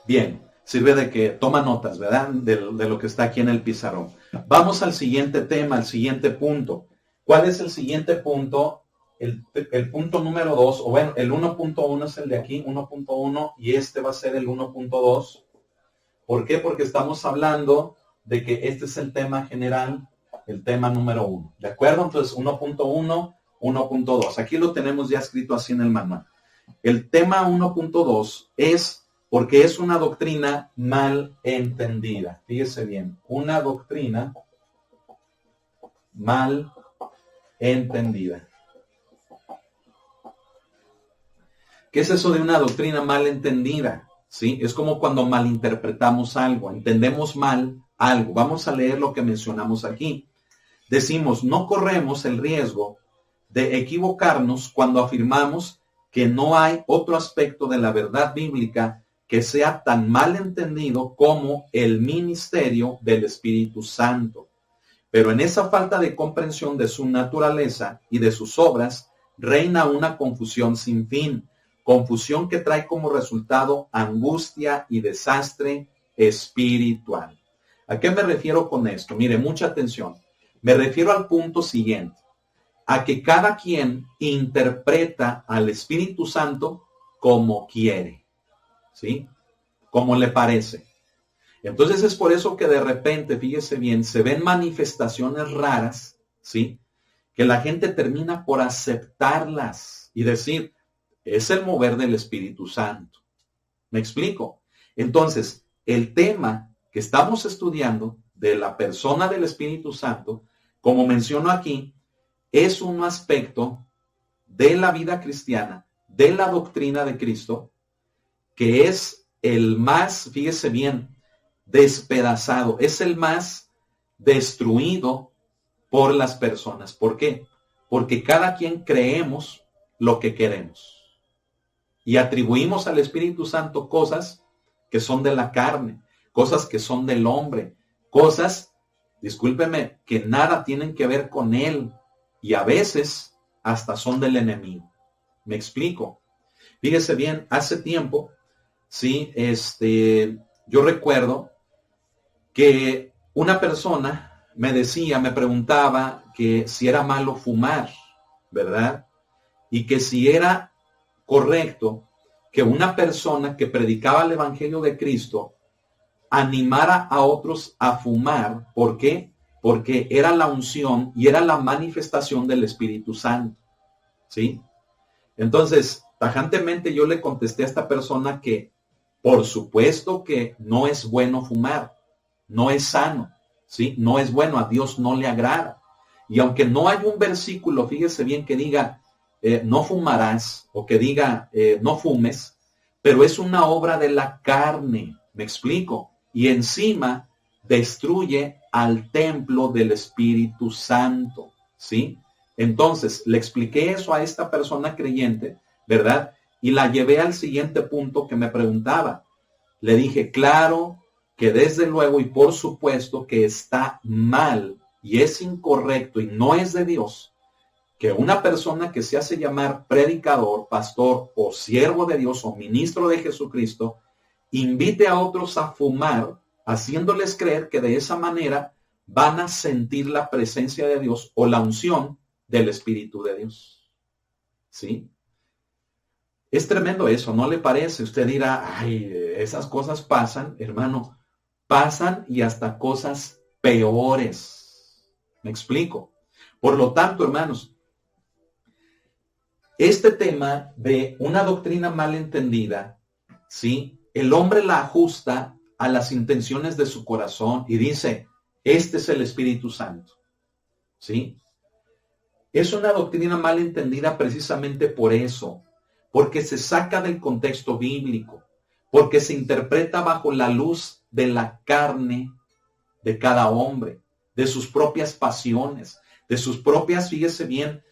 Bien, sirve de que toma notas, ¿verdad? De lo que está aquí en el pizarrón. Vamos al siguiente tema, al siguiente punto. ¿Cuál es el siguiente punto? El punto número 2, o bueno, el 1.1 es el de aquí, 1.1, y este va a ser el 1.2. ¿Por qué? Porque estamos hablando de que este es el tema general, el tema número 1. ¿De acuerdo? Entonces, 1.1, 1.2. Aquí lo tenemos ya escrito así en el manual. El tema 1.2 es porque es una doctrina mal entendida. Fíjese bien, una doctrina mal entendida. ¿Qué es eso de una doctrina mal entendida? ¿Sí? Es como cuando malinterpretamos algo, entendemos mal algo. Vamos a leer lo que mencionamos aquí. Decimos, no corremos el riesgo de equivocarnos cuando afirmamos que no hay otro aspecto de la verdad bíblica que sea tan mal entendido como el ministerio del Espíritu Santo. Pero en esa falta de comprensión de su naturaleza y de sus obras, reina una confusión sin fin. Confusión que trae como resultado angustia y desastre espiritual. ¿A qué me refiero con esto? Mire, mucha atención. Me refiero al punto siguiente. a que cada quien interpreta al Espíritu Santo como quiere, ¿sí? Como le parece. Entonces es por eso que de repente, fíjese bien, se ven manifestaciones raras, ¿sí? Que la gente termina por aceptarlas y decir, es el mover del Espíritu Santo. ¿Me explico? Entonces, el tema que estamos estudiando de la persona del Espíritu Santo, como menciono aquí, es un aspecto de la vida cristiana, de la doctrina de Cristo, que es el más, fíjese bien, despedazado, es el más destruido por las personas. ¿Por qué? Porque cada quien creemos lo que queremos y atribuimos al Espíritu Santo cosas que son de la carne, cosas que son del hombre, cosas, discúlpeme, que nada tienen que ver con él y a veces hasta son del enemigo. ¿Me explico? Fíjese bien, hace tiempo, sí, yo recuerdo que una persona me decía, me preguntaba que si era malo fumar, ¿verdad? Y que si era correcto que una persona que predicaba el Evangelio de Cristo animara a otros a fumar. ¿Por qué? Porque era la unción y era la manifestación del Espíritu Santo, ¿sí? Entonces, tajantemente yo le contesté a esta persona que por supuesto que no es bueno fumar, no es sano, ¿sí? No es bueno, a Dios no le agrada. Y aunque no hay un versículo, fíjese bien, que diga no fumarás o que diga no fumes, pero es una obra de la carne, ¿me explico? Y encima destruye al templo del Espíritu Santo, ¿sí? Entonces, le expliqué eso a esta persona creyente, ¿verdad? Y la llevé al siguiente punto que me preguntaba. Le dije, claro, que desde luego y por supuesto que está mal y es incorrecto y no es de Dios que una persona que se hace llamar predicador, pastor o siervo de Dios o ministro de Jesucristo invite a otros a fumar, haciéndoles creer que de esa manera van a sentir la presencia de Dios o la unción del Espíritu de Dios. ¿Sí? Es tremendo eso, ¿no le parece? Usted dirá, ay, esas cosas pasan, hermano. Pasan y hasta cosas peores. ¿Me explico? Por lo tanto, hermanos, este tema de una doctrina mal entendida, ¿sí? El hombre la ajusta a las intenciones de su corazón y dice, este es el Espíritu Santo, ¿sí? Es una doctrina mal entendida precisamente por eso, porque se saca del contexto bíblico, porque se interpreta bajo la luz de la carne de cada hombre, de sus propias pasiones, de sus propias, fíjese bien,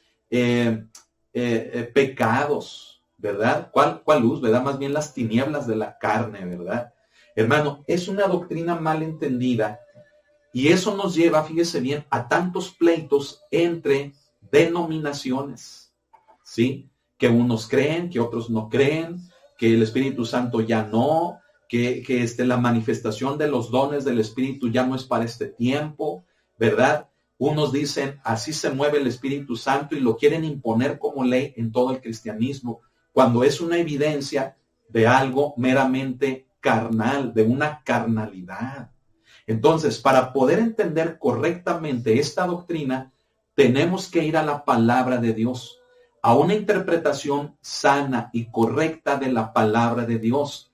pecados, ¿verdad? ¿Cuál luz? ¿Verdad? Más bien las tinieblas de la carne, ¿verdad? Hermano, es una doctrina mal entendida y eso nos lleva, fíjese bien, a tantos pleitos entre denominaciones, ¿sí? Que unos creen, que otros no creen, que el Espíritu Santo ya no, que la manifestación de los dones del Espíritu ya no es para este tiempo, ¿verdad? Unos dicen, así se mueve el Espíritu Santo y lo quieren imponer como ley en todo el cristianismo, cuando es una evidencia de algo meramente carnal, de una carnalidad. Entonces, para poder entender correctamente esta doctrina, tenemos que ir a la palabra de Dios, a una interpretación sana y correcta de la palabra de Dios.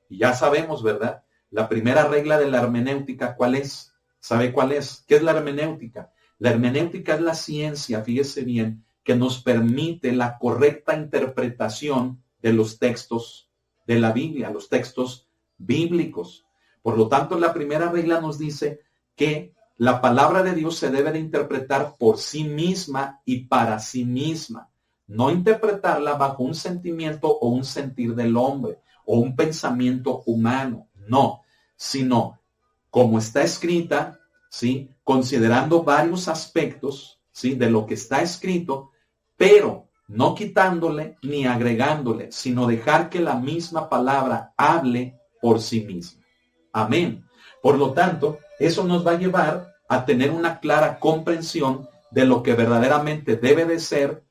Y ya sabemos, ¿verdad? La primera regla de la hermenéutica, ¿cuál es? ¿Sabe cuál es? ¿Qué es la hermenéutica? La hermenéutica es la ciencia, fíjese bien, que nos permite la correcta interpretación de los textos de la Biblia, los textos bíblicos. Por lo tanto, la primera regla nos dice que la palabra de Dios se debe de interpretar por sí misma y para sí misma. No interpretarla bajo un sentimiento o un sentir del hombre o un pensamiento humano. No, sino como está escrita, ¿sí? Considerando varios aspectos, ¿sí? De lo que está escrito, pero no quitándole ni agregándole, sino dejar que la misma palabra hable por sí misma. Amén. Por lo tanto, eso nos va a llevar a tener una clara comprensión de lo que verdaderamente debe de ser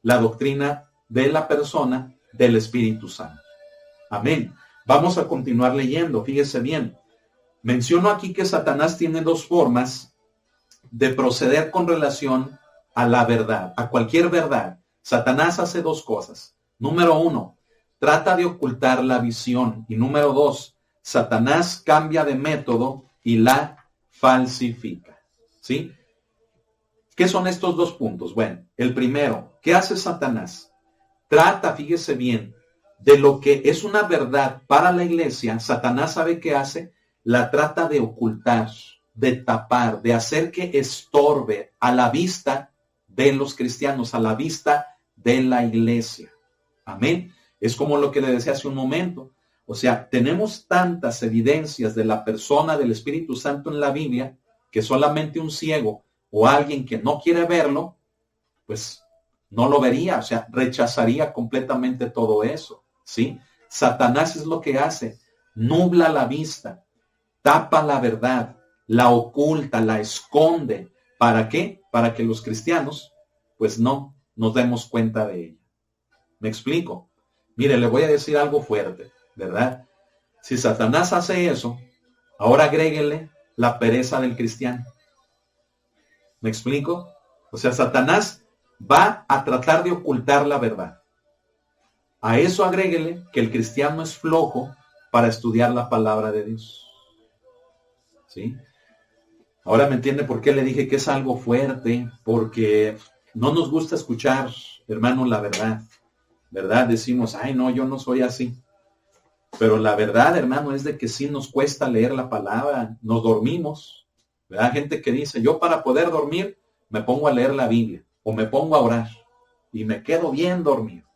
la doctrina de la persona del Espíritu Santo. Amén. Vamos a continuar leyendo, fíjese bien. Menciono aquí que Satanás tiene dos formas de proceder con relación a la verdad, a cualquier verdad. Satanás hace dos cosas. Número uno, trata de ocultar la visión. Y número dos, Satanás cambia de método y la falsifica. ¿Sí? ¿Qué son estos dos puntos? Bueno, el primero, ¿qué hace Satanás? Trata, fíjese bien, de lo que es una verdad para la iglesia. Satanás sabe qué hace, la trata de ocultar, de tapar, de hacer que estorbe a la vista de los cristianos, a la vista de la iglesia. Amén. Es como lo que le decía hace un momento. O sea, tenemos tantas evidencias de la persona del Espíritu Santo en la Biblia que solamente un ciego o alguien que no quiere verlo, pues no lo vería, o sea, rechazaría completamente todo eso, ¿sí? Satanás es lo que hace, nubla la vista, tapa la verdad, la oculta, la esconde. ¿Para qué? Para que los cristianos, pues no nos demos cuenta de ella. ¿Me explico? Mire, le voy a decir algo fuerte, ¿verdad? Si Satanás hace eso, ahora agréguele la pereza del cristiano. ¿Me explico? O sea, Satanás va a tratar de ocultar la verdad. A eso agréguele que el cristiano es flojo para estudiar la palabra de Dios. ¿Sí? Ahora me entiende por qué le dije que es algo fuerte, porque no nos gusta escuchar, hermano, la verdad. ¿Verdad? Decimos, ay, no, yo no soy así. Pero la verdad, hermano, es de que sí nos cuesta leer la palabra, nos dormimos. ¿Verdad? Gente que dice, yo para poder dormir me pongo a leer la Biblia o me pongo a orar y me quedo bien dormido.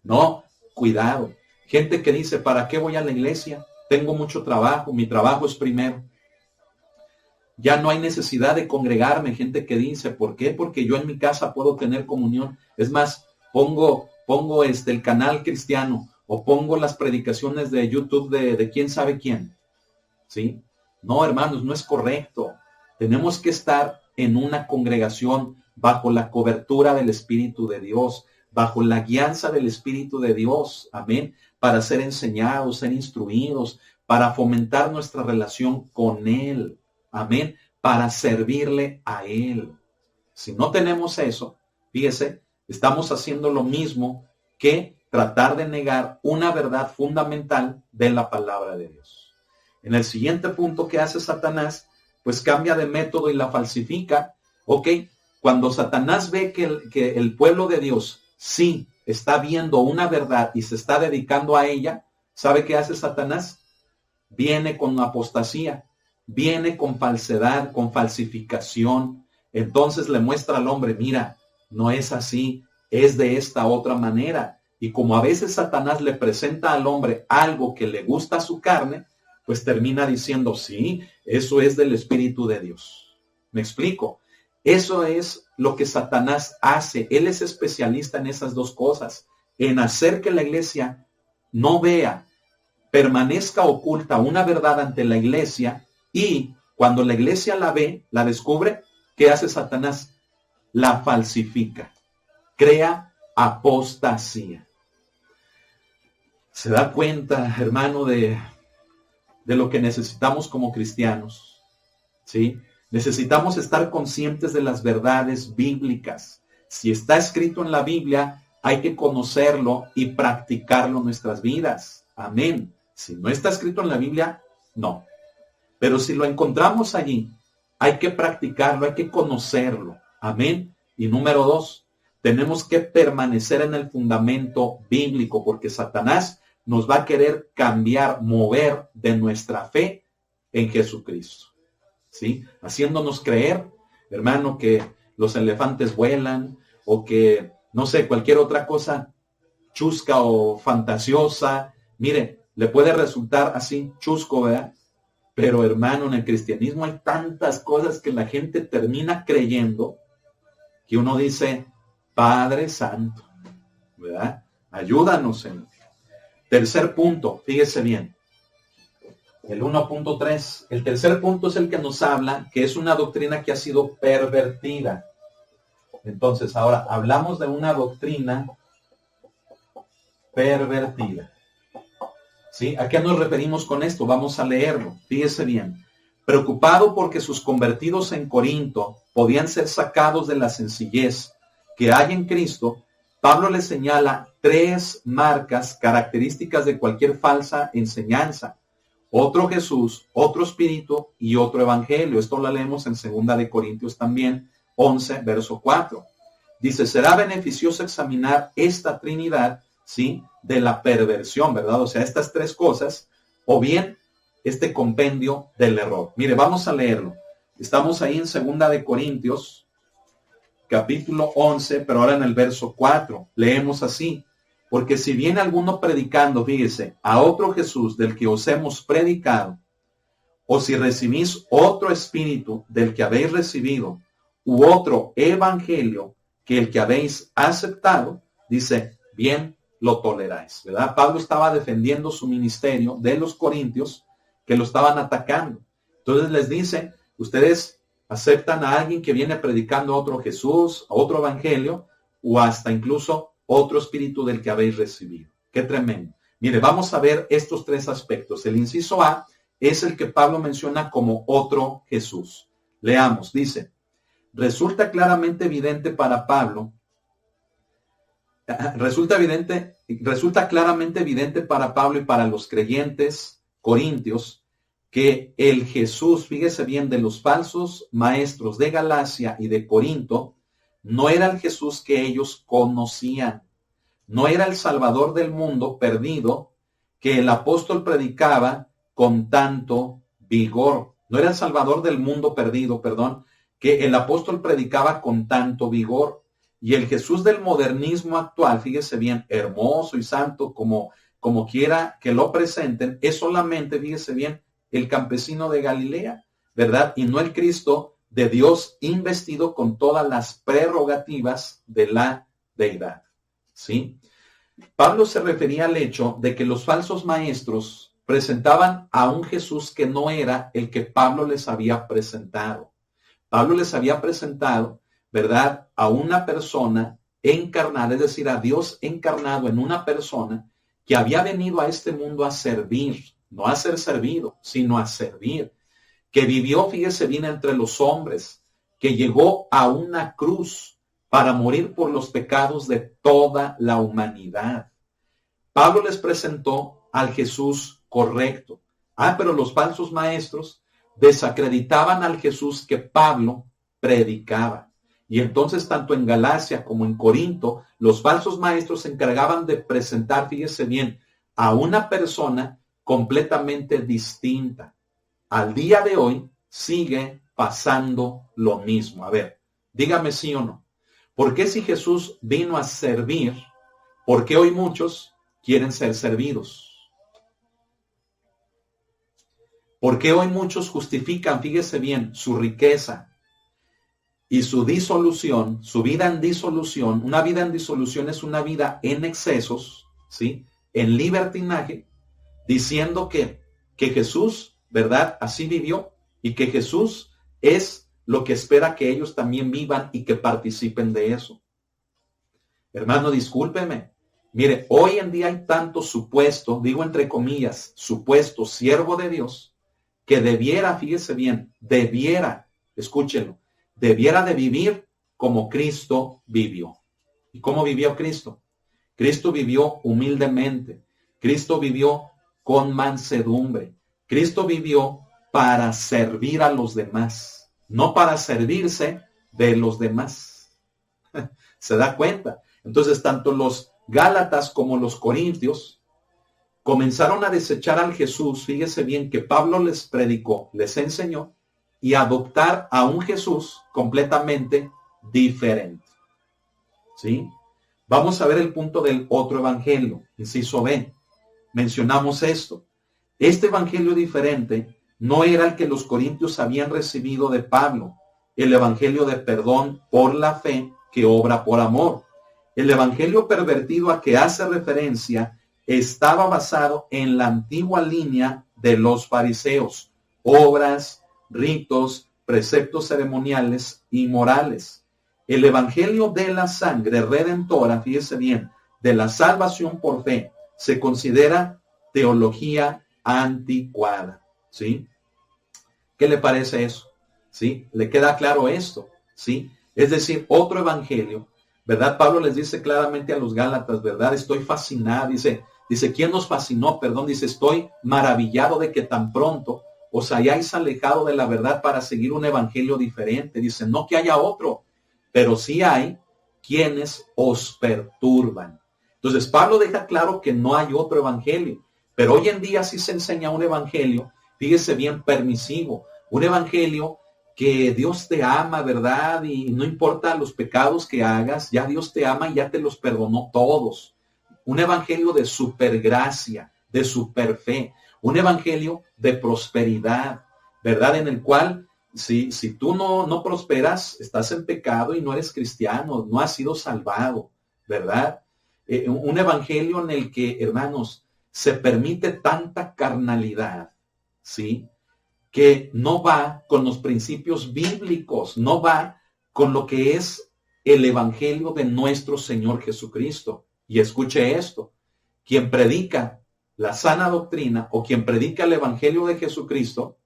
No, cuidado. Gente que dice, ¿para qué voy a la iglesia? Tengo mucho trabajo, mi trabajo es primero. Ya no hay necesidad de congregarme. Gente que dice, ¿por qué? Porque yo en mi casa puedo tener comunión. Es más, pongo el canal cristiano o pongo las predicaciones de YouTube de quién sabe quién. ¿Sí? No, hermanos, no es correcto. Tenemos que estar en una congregación bajo la cobertura del Espíritu de Dios, bajo la guianza del Espíritu de Dios, amén, para ser enseñados, ser instruidos, para fomentar nuestra relación con Él, amén, para servirle a Él. Si no tenemos eso, fíjese, estamos haciendo lo mismo que tratar de negar una verdad fundamental de la palabra de Dios. En el siguiente punto que hace Satanás, pues cambia de método y la falsifica. Ok, cuando Satanás ve que el pueblo de Dios sí está viendo una verdad y se está dedicando a ella, ¿sabe qué hace Satanás? Viene con apostasía, viene con falsedad, con falsificación. Entonces le muestra al hombre, mira, no es así, es de esta otra manera. Y como a veces Satanás le presenta al hombre algo que le gusta a su carne, pues termina diciendo, sí, eso es del Espíritu de Dios. ¿Me explico? Eso es lo que Satanás hace. Él es especialista en esas dos cosas, en hacer que la iglesia no vea, permanezca oculta una verdad ante la iglesia, y cuando la iglesia la ve, la descubre, ¿qué hace Satanás? La falsifica, crea apostasía. ¿Se da cuenta, hermano, de lo que necesitamos como cristianos? ¿Sí? Necesitamos estar conscientes de las verdades bíblicas. Si está escrito en la Biblia, hay que conocerlo y practicarlo en nuestras vidas. Amén. Si no está escrito en la Biblia, no. Pero si lo encontramos allí, hay que practicarlo, hay que conocerlo. Amén. Y número 2, tenemos que permanecer en el fundamento bíblico, porque Satanás nos va a querer cambiar, mover de nuestra fe en Jesucristo. ¿Sí? Haciéndonos creer, hermano, que los elefantes vuelan, o que, no sé, cualquier otra cosa chusca o fantasiosa. Mire, le puede resultar así chusco, ¿verdad? Pero, hermano, en el cristianismo hay tantas cosas que la gente termina creyendo que uno dice, Padre Santo, ¿verdad? Ayúdanos, Señor. Tercer punto, fíjese bien. El 1.3. El tercer punto es el que nos habla que es una doctrina que ha sido pervertida. Entonces, ahora hablamos de una doctrina pervertida. ¿Sí? ¿A qué nos referimos con esto? Vamos a leerlo. Fíjese bien. Preocupado porque sus convertidos en Corinto podían ser sacados de la sencillez que hay en Cristo, Pablo les señala 3 marcas características de cualquier falsa enseñanza. Otro Jesús, otro Espíritu y otro Evangelio. Esto lo leemos en 2 de Corintios también, 11, verso 4. Dice, será beneficioso examinar esta Trinidad, ¿sí?, de la perversión, ¿verdad? O sea, estas 3 cosas, o bien este compendio del error. Mire, vamos a leerlo. Estamos ahí en 2 de Corintios, capítulo 11, pero ahora en el verso 4. Leemos así. Porque si viene alguno predicando, fíjese, a otro Jesús del que os hemos predicado, o si recibís otro espíritu del que habéis recibido, u otro evangelio que el que habéis aceptado, dice, bien lo toleráis, ¿verdad? Pablo estaba defendiendo su ministerio de los corintios que lo estaban atacando. Entonces les dice, ustedes aceptan a alguien que viene predicando a otro Jesús, a otro evangelio, o hasta incluso otro espíritu del que habéis recibido. Qué tremendo. Mire, vamos a ver estos 3 aspectos. El inciso A es el que Pablo menciona como otro Jesús. Leamos, dice, resulta claramente evidente para Pablo, resulta claramente evidente para Pablo y para los creyentes corintios que el Jesús, fíjese bien, de los falsos maestros de Galacia y de Corinto, no era el Jesús que ellos conocían. No era el Salvador del mundo perdido que el apóstol predicaba con tanto vigor. No era el Salvador del mundo perdido, que el apóstol predicaba con tanto vigor. Y el Jesús del modernismo actual, fíjese bien, hermoso y santo como quiera que lo presenten, es solamente, fíjese bien, el campesino de Galilea, ¿verdad? Y no el Cristo de Dios investido con todas las prerrogativas de la deidad, ¿sí? Pablo se refería al hecho de que los falsos maestros presentaban a un Jesús que no era el que Pablo les había presentado. Pablo les había presentado, ¿verdad?, a una persona encarnada, es decir, a Dios encarnado en una persona que había venido a este mundo a servir, no a ser servido, sino a servir, que vivió, fíjese bien, entre los hombres, que llegó a una cruz para morir por los pecados de toda la humanidad. Pablo les presentó al Jesús correcto. Pero los falsos maestros desacreditaban al Jesús que Pablo predicaba. Y entonces, tanto en Galacia como en Corinto, los falsos maestros se encargaban de presentar, fíjese bien, a una persona completamente distinta. Al día de hoy sigue pasando lo mismo. A ver, dígame sí o no. ¿Por qué si Jesús vino a servir, por qué hoy muchos quieren ser servidos? ¿Por qué hoy muchos justifican, fíjese bien, su riqueza y su disolución, su vida en disolución? Una vida en disolución es una vida en excesos, ¿sí?, en libertinaje, diciendo que Jesús, ¿verdad?, así vivió y que Jesús es lo que espera que ellos también vivan y que participen de eso. Hermano, discúlpeme. Mire, hoy en día hay tanto supuesto, digo entre comillas, supuesto siervo de Dios, que debiera, fíjese bien, escúchenlo, debiera de vivir como Cristo vivió. ¿Y cómo vivió Cristo? Cristo vivió humildemente. Cristo vivió con mansedumbre. Cristo vivió para servir a los demás, no para servirse de los demás. ¿Se da cuenta? Entonces, tanto los Gálatas como los Corintios comenzaron a desechar al Jesús, fíjese bien, que Pablo les predicó, les enseñó, y adoptar a un Jesús completamente diferente. ¿Sí? Vamos a ver el punto del otro evangelio, inciso B. Mencionamos esto. Este evangelio diferente no era el que los corintios habían recibido de Pablo, el evangelio de perdón por la fe que obra por amor. El evangelio pervertido a que hace referencia estaba basado en la antigua línea de los fariseos, obras, ritos, preceptos ceremoniales y morales. El evangelio de la sangre redentora, fíjese bien, de la salvación por fe, se considera teología anticuada, ¿sí? ¿Qué le parece eso? ¿Sí? ¿Le queda claro esto? ¿Sí? Es decir, otro evangelio, ¿verdad? Pablo les dice claramente a los Gálatas, ¿verdad? Estoy fascinado, dice, ¿quién nos fascinó? Perdón, dice, estoy maravillado de que tan pronto os hayáis alejado de la verdad para seguir un evangelio diferente. Dice, no que haya otro, pero sí hay quienes os perturban. Entonces, Pablo deja claro que no hay otro evangelio, pero hoy en día sí se enseña un evangelio, fíjese bien, permisivo, un evangelio que Dios te ama, ¿verdad? Y no importa los pecados que hagas, ya Dios te ama y ya te los perdonó todos. Un evangelio de supergracia, de superfe, un evangelio de prosperidad, ¿verdad? En el cual, si tú no prosperas, estás en pecado y no eres cristiano, no has sido salvado, ¿verdad? Un evangelio en el que, hermanos, se permite tanta carnalidad, ¿sí? Que no va con los principios bíblicos, no va con lo que es el evangelio de nuestro Señor Jesucristo. Y escuche esto, quien predica la sana doctrina o quien predica el evangelio de Jesucristo,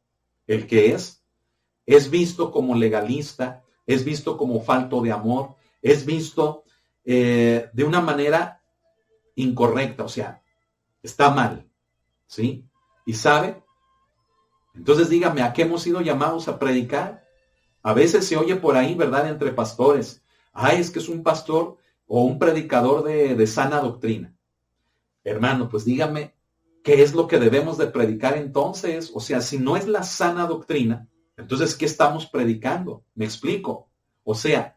el que es visto como legalista, es visto como falto de amor, es visto de una manera incorrecta, o sea, está mal, ¿sí? ¿Y sabe? Entonces dígame, ¿a qué hemos sido llamados a predicar? A veces se oye por ahí, ¿verdad?, entre pastores, es que es un pastor o un predicador de sana doctrina. Hermano, pues dígame, ¿qué es lo que debemos de predicar entonces? O sea, si no es la sana doctrina, entonces, ¿qué estamos predicando? Me explico. O sea,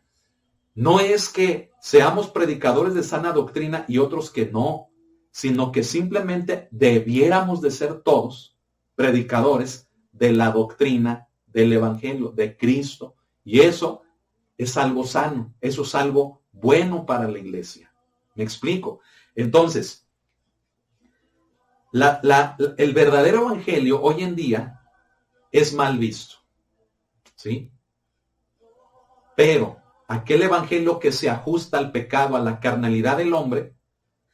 no es que seamos predicadores de sana doctrina y otros que no, sino que simplemente debiéramos de ser todos predicadores de la doctrina del evangelio, de Cristo. Y eso es algo sano, eso es algo bueno para la iglesia. ¿Me explico? Entonces, el verdadero evangelio hoy en día es mal visto, ¿sí? Pero aquel evangelio que se ajusta al pecado, a la carnalidad del hombre,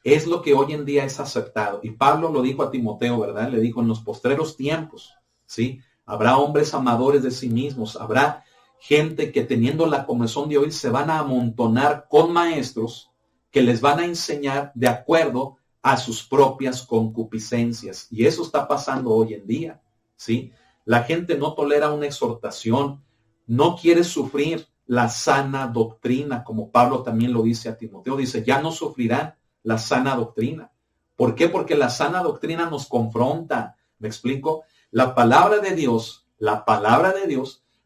es lo que hoy en día es aceptado. Y Pablo lo dijo a Timoteo, ¿verdad? Le dijo, en los postreros tiempos, ¿sí? Habrá hombres amadores de sí mismos, habrá gente que teniendo la comezón de oír se van a amontonar con maestros que les van a enseñar de acuerdo a sus propias concupiscencias. Y eso está pasando hoy en día, ¿sí? La gente no tolera una exhortación, no quiere sufrir la sana doctrina, como Pablo también lo dice a Timoteo, dice, ya no sufrirán la sana doctrina. ¿Por qué? Porque la sana doctrina nos confronta. ¿Me explico? La palabra de Dios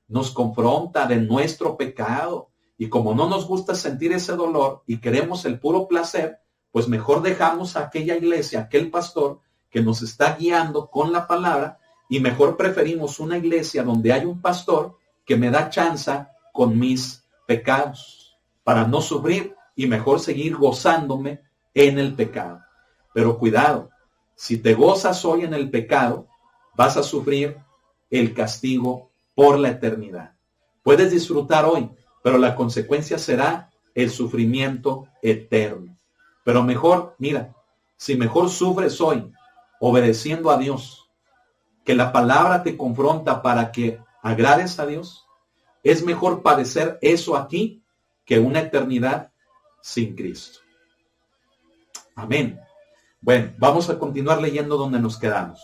nos confronta de nuestro pecado. Y como no nos gusta sentir ese dolor y queremos el puro placer, pues mejor dejamos a aquella iglesia, aquel pastor que nos está guiando con la palabra, y mejor preferimos una iglesia donde hay un pastor que me da chance con mis pecados para no sufrir y mejor seguir gozándome en el pecado. Pero cuidado, si te gozas hoy en el pecado, vas a sufrir el castigo por la eternidad. Puedes disfrutar hoy, pero la consecuencia será el sufrimiento eterno. Pero mejor, mira, si mejor sufres hoy obedeciendo a Dios, que la palabra te confronta para que agrades a Dios, es mejor padecer eso aquí que una eternidad sin Cristo. Amén. Bueno, vamos a continuar leyendo donde nos quedamos.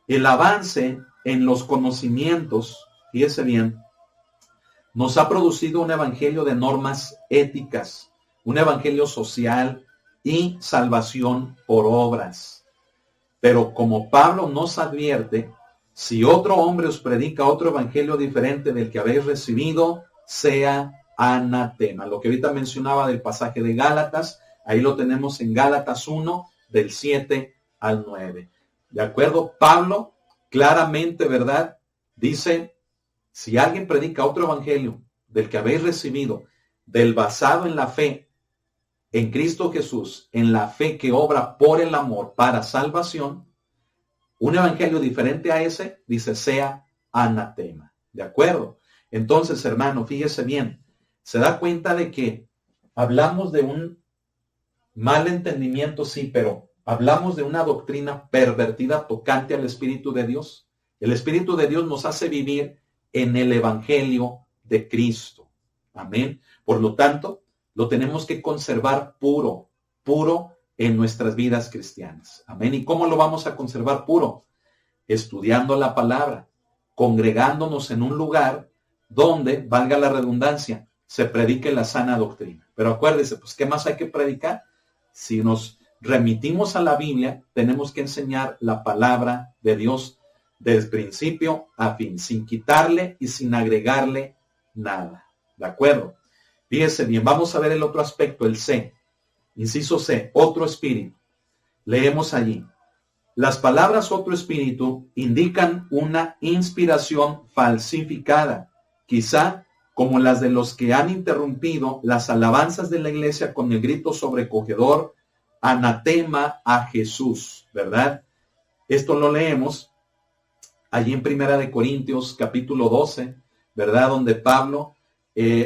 El avance en los conocimientos, fíjese bien, nos ha producido un evangelio de normas éticas, un evangelio social y salvación por obras. Pero como Pablo nos advierte, si otro hombre os predica otro evangelio diferente del que habéis recibido, sea anatema. Lo que ahorita mencionaba del pasaje de Gálatas, ahí lo tenemos en Gálatas 1, del 7 al 9. ¿De acuerdo? Pablo claramente, ¿verdad? Dice, si alguien predica otro evangelio del que habéis recibido, del basado en la fe en Cristo Jesús, en la fe que obra por el amor para salvación, un evangelio diferente a ese, dice, sea anatema. ¿De acuerdo? Entonces, hermano, fíjese bien, se da cuenta de que hablamos de un mal entendimiento, sí, pero hablamos de una doctrina pervertida tocante al Espíritu de Dios. El Espíritu de Dios nos hace vivir en el evangelio de Cristo. Amén. Por lo tanto, lo tenemos que conservar puro, puro en nuestras vidas cristianas. Amén. ¿Y cómo lo vamos a conservar puro? Estudiando la palabra, congregándonos en un lugar donde, valga la redundancia, se predique la sana doctrina. Pero acuérdese, pues, ¿qué más hay que predicar? Si nos remitimos a la Biblia, tenemos que enseñar la palabra de Dios desde principio a fin, sin quitarle y sin agregarle nada. ¿De acuerdo? Fíjese bien, vamos a ver el otro aspecto, el C. Inciso C, otro espíritu. Leemos allí. Las palabras otro espíritu indican una inspiración falsificada, quizá como las de los que han interrumpido las alabanzas de la iglesia con el grito sobrecogedor, anatema a Jesús, ¿verdad? Esto lo leemos allí en Primera de Corintios, capítulo 12, ¿verdad? Donde Pablo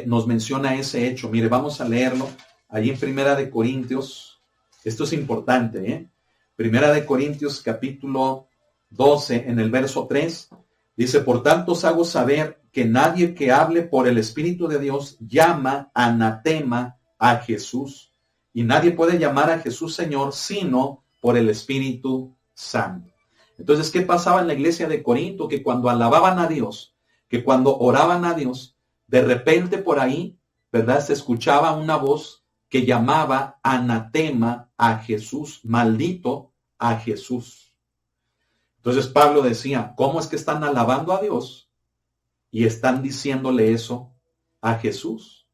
nos menciona ese hecho. Mire, vamos a leerlo allí en Primera de Corintios. Esto es importante, ¿eh? Primera de Corintios, capítulo 12, en el verso 3, dice, por tanto os hago saber que nadie que hable por el Espíritu de Dios llama anatema a Jesús. Y nadie puede llamar a Jesús Señor sino por el Espíritu Santo. Entonces, ¿qué pasaba en la iglesia de Corinto? Que cuando alababan a Dios, que cuando oraban a Dios, de repente por ahí, ¿verdad? Se escuchaba una voz que llamaba anatema a Jesús, maldito a Jesús. Entonces Pablo decía, ¿cómo es que están alabando a Dios y están diciéndole eso a Jesús?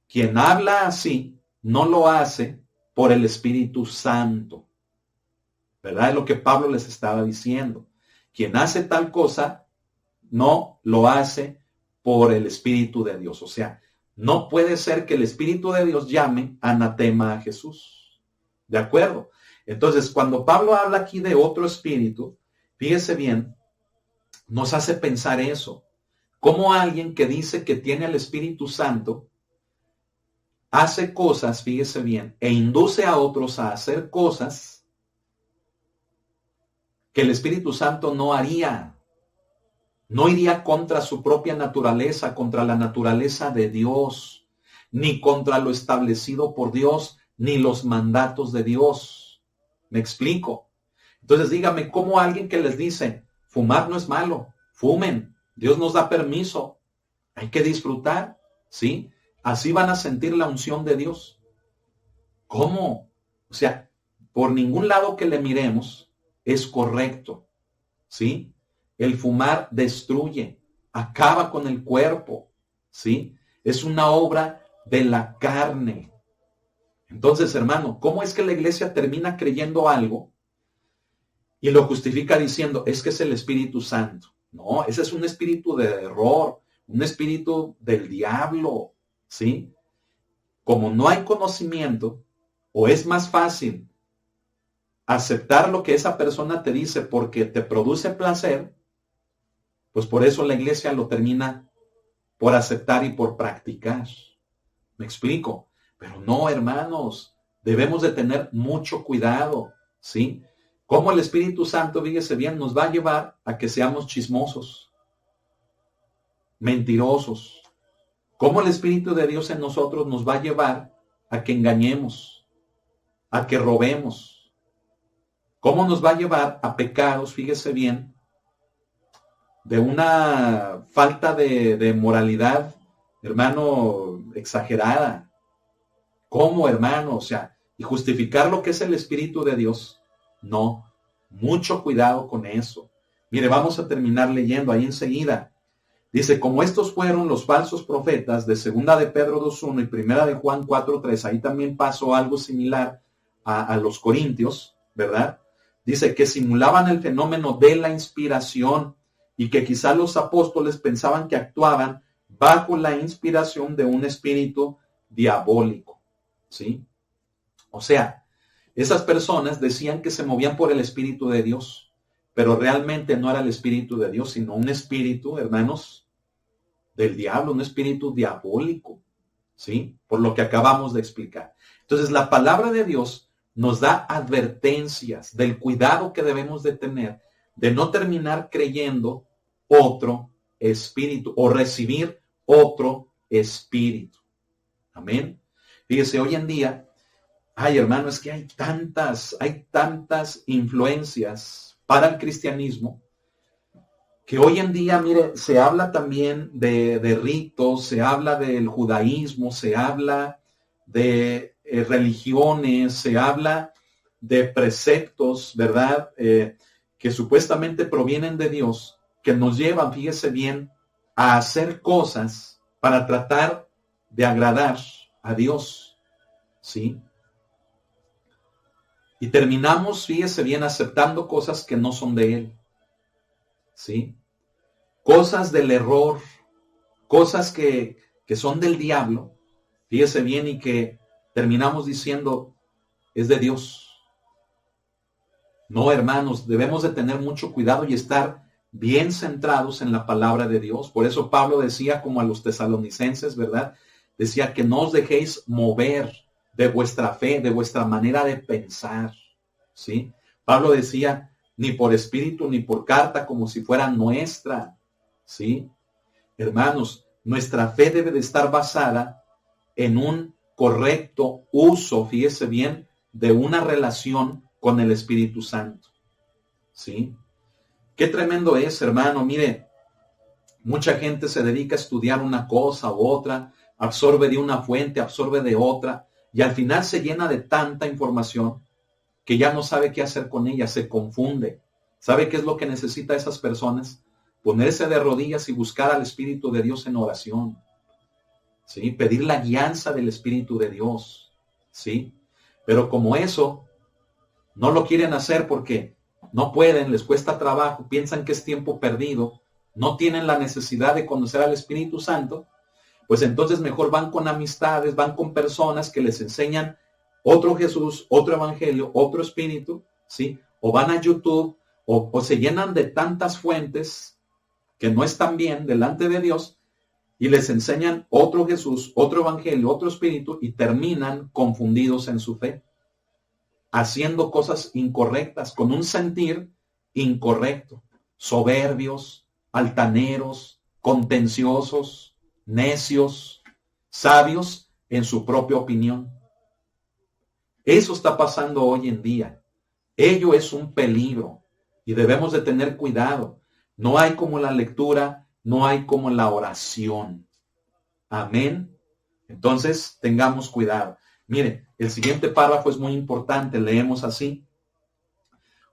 Quien habla así no lo hace por el Espíritu Santo, ¿verdad? Es lo que Pablo les estaba diciendo. Quien hace tal cosa no lo hace por el Espíritu de Dios. O sea, no puede ser que el Espíritu de Dios llame anatema a Jesús. ¿De acuerdo? Entonces, cuando Pablo habla aquí de otro espíritu, fíjese bien, nos hace pensar eso. Como alguien que dice que tiene el Espíritu Santo, hace cosas, fíjese bien, e induce a otros a hacer cosas que el Espíritu Santo no haría. No iría contra su propia naturaleza, contra la naturaleza de Dios, ni contra lo establecido por Dios, ni los mandatos de Dios. ¿Me explico? Entonces dígame, ¿cómo alguien que les dice, fumar no es malo, fumen, Dios nos da permiso, hay que disfrutar, ¿sí? Así van a sentir la unción de Dios. ¿Cómo? O sea, por ningún lado que le miremos es correcto, ¿sí? El fumar destruye, acaba con el cuerpo, ¿sí? Es una obra de la carne. Entonces, hermano, ¿cómo es que la iglesia termina creyendo algo y lo justifica diciendo, es que es el Espíritu Santo? No, ese es un espíritu de error, un espíritu del diablo, ¿sí? Como no hay conocimiento, o es más fácil aceptar lo que esa persona te dice porque te produce placer, pues por eso la iglesia lo termina por aceptar y por practicar. ¿Me explico? Pero no, hermanos, debemos de tener mucho cuidado, ¿sí? Como el Espíritu Santo, fíjese bien, nos va a llevar a que seamos chismosos, mentirosos. Como el Espíritu de Dios en nosotros nos va a llevar a que engañemos, a que robemos. ¿Cómo nos va a llevar a pecados, fíjese bien, de una falta de moralidad, hermano, exagerada? ¿Cómo, hermano? O sea, y justificar lo que es el Espíritu de Dios. No, mucho cuidado con eso. Mire, vamos a terminar leyendo ahí enseguida. Dice, como estos fueron los falsos profetas de 2 de Pedro 2.1 y 1 de Juan 4.3, ahí también pasó algo similar a los corintios, ¿verdad? Dice que simulaban el fenómeno de la inspiración y que quizá los apóstoles pensaban que actuaban bajo la inspiración de un espíritu diabólico, ¿sí? O sea, esas personas decían que se movían por el Espíritu de Dios, pero realmente no era el Espíritu de Dios, sino un espíritu, hermanos, del diablo, un espíritu diabólico, ¿sí? Por lo que acabamos de explicar. Entonces, la palabra de Dios nos da advertencias del cuidado que debemos de tener de no terminar creyendo otro espíritu o recibir otro espíritu. Amén. Fíjese, hoy en día, hermano, es que hay tantas influencias para el cristianismo que hoy en día, mire, se habla también de ritos, se habla del judaísmo, se habla de religiones, se habla de preceptos, ¿verdad? Que supuestamente provienen de Dios, que nos llevan, fíjese bien, a hacer cosas para tratar de agradar a Dios, ¿sí? Y terminamos, fíjese bien, aceptando cosas que no son de Él, ¿sí? Cosas del error, cosas que son del diablo, fíjese bien, y que terminamos diciendo, es de Dios. No, hermanos, debemos de tener mucho cuidado y estar bien centrados en la palabra de Dios. Por eso Pablo decía, como a los tesalonicenses, ¿verdad? Decía que no os dejéis mover de vuestra fe, de vuestra manera de pensar, ¿sí? Pablo decía, ni por espíritu, ni por carta, como si fuera nuestra, ¿sí? Hermanos, nuestra fe debe de estar basada en un correcto uso, fíjese bien, de una relación con el Espíritu Santo, ¿sí? Qué tremendo es, hermano. Mire, mucha gente se dedica a estudiar una cosa u otra, absorbe de una fuente, absorbe de otra, y al final se llena de tanta información que ya no sabe qué hacer con ella, se confunde. ¿Sabe qué es lo que necesita esas personas? Ponerse de rodillas y buscar al Espíritu de Dios en oración, ¿sí? Pedir la guianza del Espíritu de Dios, ¿sí? Pero como eso no lo quieren hacer porque no pueden, les cuesta trabajo, piensan que es tiempo perdido, no tienen la necesidad de conocer al Espíritu Santo, pues entonces mejor van con amistades, van con personas que les enseñan otro Jesús, otro evangelio, otro espíritu, ¿sí? O van a YouTube o se llenan de tantas fuentes que no están bien delante de Dios y les enseñan otro Jesús, otro evangelio, otro espíritu y terminan confundidos en su fe, haciendo cosas incorrectas, con un sentir incorrecto, soberbios, altaneros, contenciosos, necios, sabios en su propia opinión. Eso está pasando hoy en día. Ello es un peligro y debemos de tener cuidado. No hay como la lectura, no hay como la oración. Amén. Entonces, tengamos cuidado. Mire, el siguiente párrafo es muy importante. Leemos así.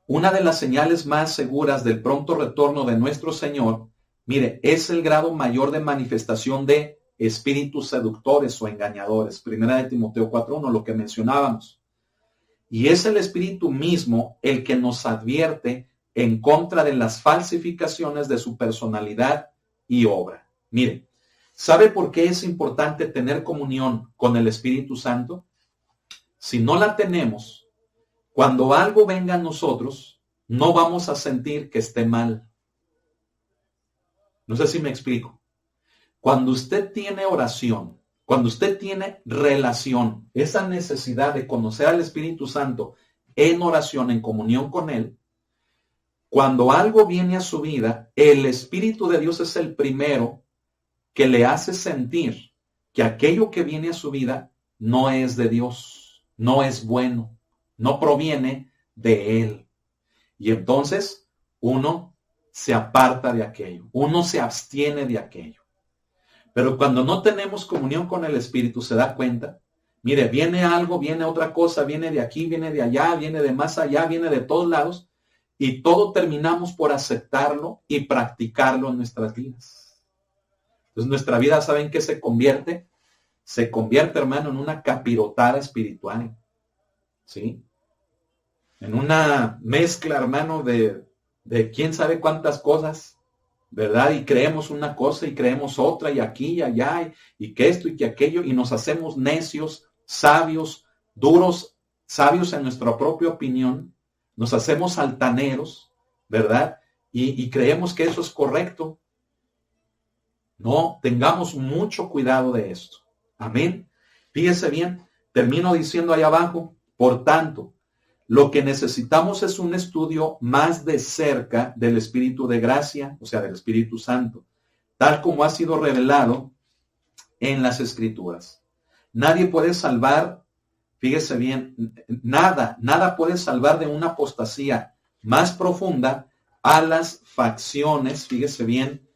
Una de las señales más seguras del pronto retorno de nuestro Señor, mire, es el grado mayor de manifestación de espíritus seductores o engañadores. Primera de Timoteo 4:1, lo que mencionábamos. Y es el Espíritu mismo el que nos advierte en contra de las falsificaciones de su personalidad y obra. Mire, ¿sabe por qué es importante tener comunión con el Espíritu Santo? Si no la tenemos, cuando algo venga a nosotros, no vamos a sentir que esté mal. No sé si me explico. Cuando usted tiene oración, cuando usted tiene relación, esa necesidad de conocer al Espíritu Santo en oración, en comunión con Él, cuando algo viene a su vida, el Espíritu de Dios es el primero que le hace sentir que aquello que viene a su vida no es de Dios, no es bueno, no proviene de Él. Y entonces uno se aparta de aquello, uno se abstiene de aquello. Pero cuando no tenemos comunión con el Espíritu, ¿se da cuenta? Mire, viene algo, viene otra cosa, viene de aquí, viene de allá, viene de más allá, viene de todos lados, y todo terminamos por aceptarlo y practicarlo en nuestras vidas. Entonces nuestra vida, ¿saben qué se convierte? Se convierte, hermano, en una capirotada espiritual, ¿sí? En una mezcla, hermano, de quién sabe cuántas cosas, ¿verdad? Y creemos una cosa y creemos otra, y aquí y allá, y que esto y que aquello, y nos hacemos necios, sabios, duros, sabios en nuestra propia opinión, nos hacemos altaneros, ¿verdad? Y creemos que eso es correcto. No, tengamos mucho cuidado de esto. Amén. Fíjese bien, termino diciendo ahí abajo, por tanto, lo que necesitamos es un estudio más de cerca del Espíritu de gracia, o sea, del Espíritu Santo, tal como ha sido revelado en las Escrituras. Nadie puede salvar, fíjese bien, nada puede salvar de una apostasía más profunda a las facciones, fíjese bien,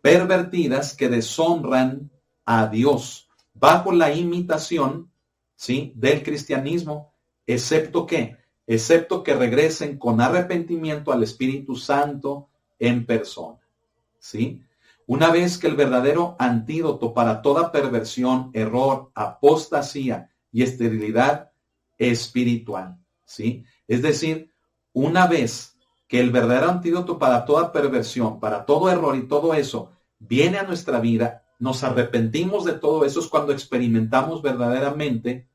pervertidas que deshonran a Dios bajo la imitación, ¿sí?, del cristianismo, excepto que regresen con arrepentimiento al Espíritu Santo en persona, ¿sí? Una vez que el verdadero antídoto para toda perversión, error, apostasía y esterilidad espiritual, ¿sí? Es decir, una vez que el verdadero antídoto para toda perversión, para todo error y todo eso viene a nuestra vida, nos arrepentimos de todo eso, es cuando experimentamos verdaderamente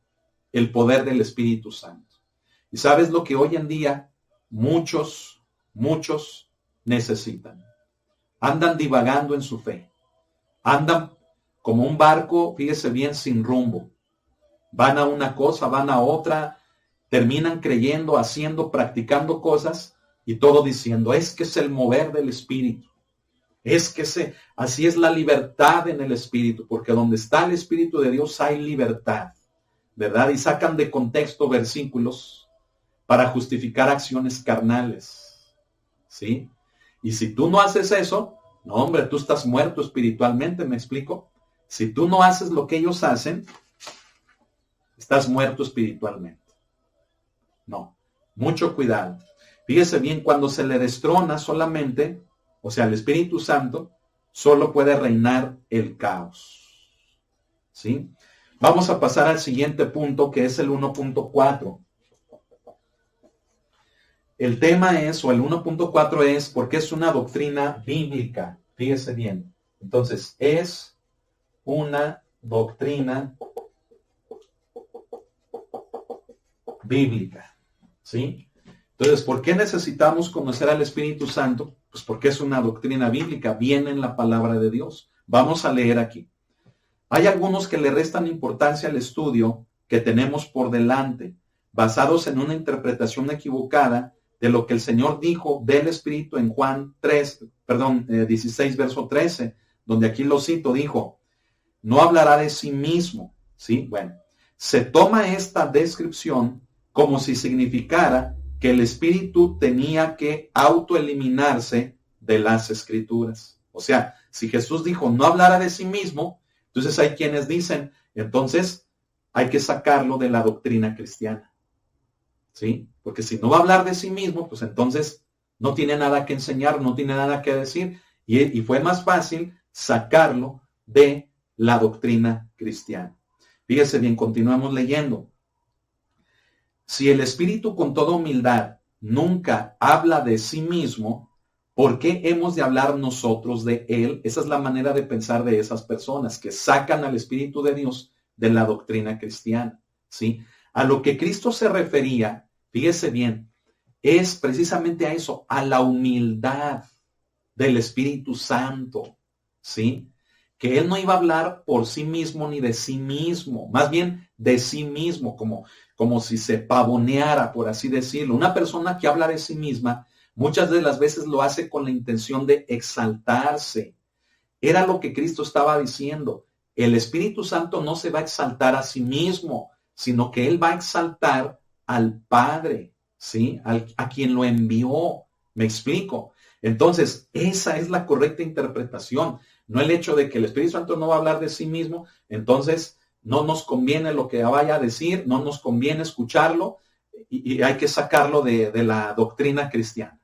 el poder del Espíritu Santo. ¿Y sabes lo que hoy en día muchos necesitan? Andan divagando en su fe. Andan como un barco, fíjese bien, sin rumbo. Van a una cosa, van a otra, terminan creyendo, haciendo, practicando cosas y todo diciendo, es que es el mover del Espíritu. Es que así es la libertad en el Espíritu, porque donde está el Espíritu de Dios hay libertad, ¿verdad? Y sacan de contexto versículos para justificar acciones carnales, ¿sí? Y si tú no haces eso, no, hombre, tú estás muerto espiritualmente, ¿me explico? Si tú no haces lo que ellos hacen, estás muerto espiritualmente. No, mucho cuidado. Fíjese bien, cuando se le destrona solamente, o sea, el Espíritu Santo, solo puede reinar el caos, ¿sí? Vamos a pasar al siguiente punto, que es el 1.4. El tema es, o el 1.4 es, porque es una doctrina bíblica. Fíjese bien. Entonces, es una doctrina bíblica, ¿sí? Entonces, ¿por qué necesitamos conocer al Espíritu Santo? Pues porque es una doctrina bíblica, viene en la palabra de Dios. Vamos a leer aquí. Hay algunos que le restan importancia al estudio que tenemos por delante, basados en una interpretación equivocada de lo que el Señor dijo del Espíritu en Juan 16, verso 13, donde aquí lo cito, dijo, no hablará de sí mismo, ¿sí? Bueno, se toma esta descripción como si significara que el Espíritu tenía que autoeliminarse de las Escrituras. O sea, si Jesús dijo no hablará de sí mismo, entonces hay quienes dicen, entonces hay que sacarlo de la doctrina cristiana, ¿sí? Porque si no va a hablar de sí mismo, pues entonces no tiene nada que enseñar, no tiene nada que decir, y fue más fácil sacarlo de la doctrina cristiana. Fíjese bien, continuamos leyendo. Si el Espíritu con toda humildad nunca habla de sí mismo, ¿por qué hemos de hablar nosotros de Él? Esa es la manera de pensar de esas personas que sacan al Espíritu de Dios de la doctrina cristiana, ¿sí? A lo que Cristo se refería, fíjese bien, es precisamente a eso, a la humildad del Espíritu Santo, ¿sí? Que Él no iba a hablar por sí mismo ni de sí mismo, más bien de sí mismo, como si se pavoneara, por así decirlo. Una persona que habla de sí misma, muchas de las veces lo hace con la intención de exaltarse. Era lo que Cristo estaba diciendo. El Espíritu Santo no se va a exaltar a sí mismo, sino que Él va a exaltar al Padre, ¿sí? A quien lo envió. ¿Me explico? Entonces, esa es la correcta interpretación. No el hecho de que el Espíritu Santo no va a hablar de sí mismo, entonces no nos conviene lo que vaya a decir, no nos conviene escucharlo y hay que sacarlo de la doctrina cristiana,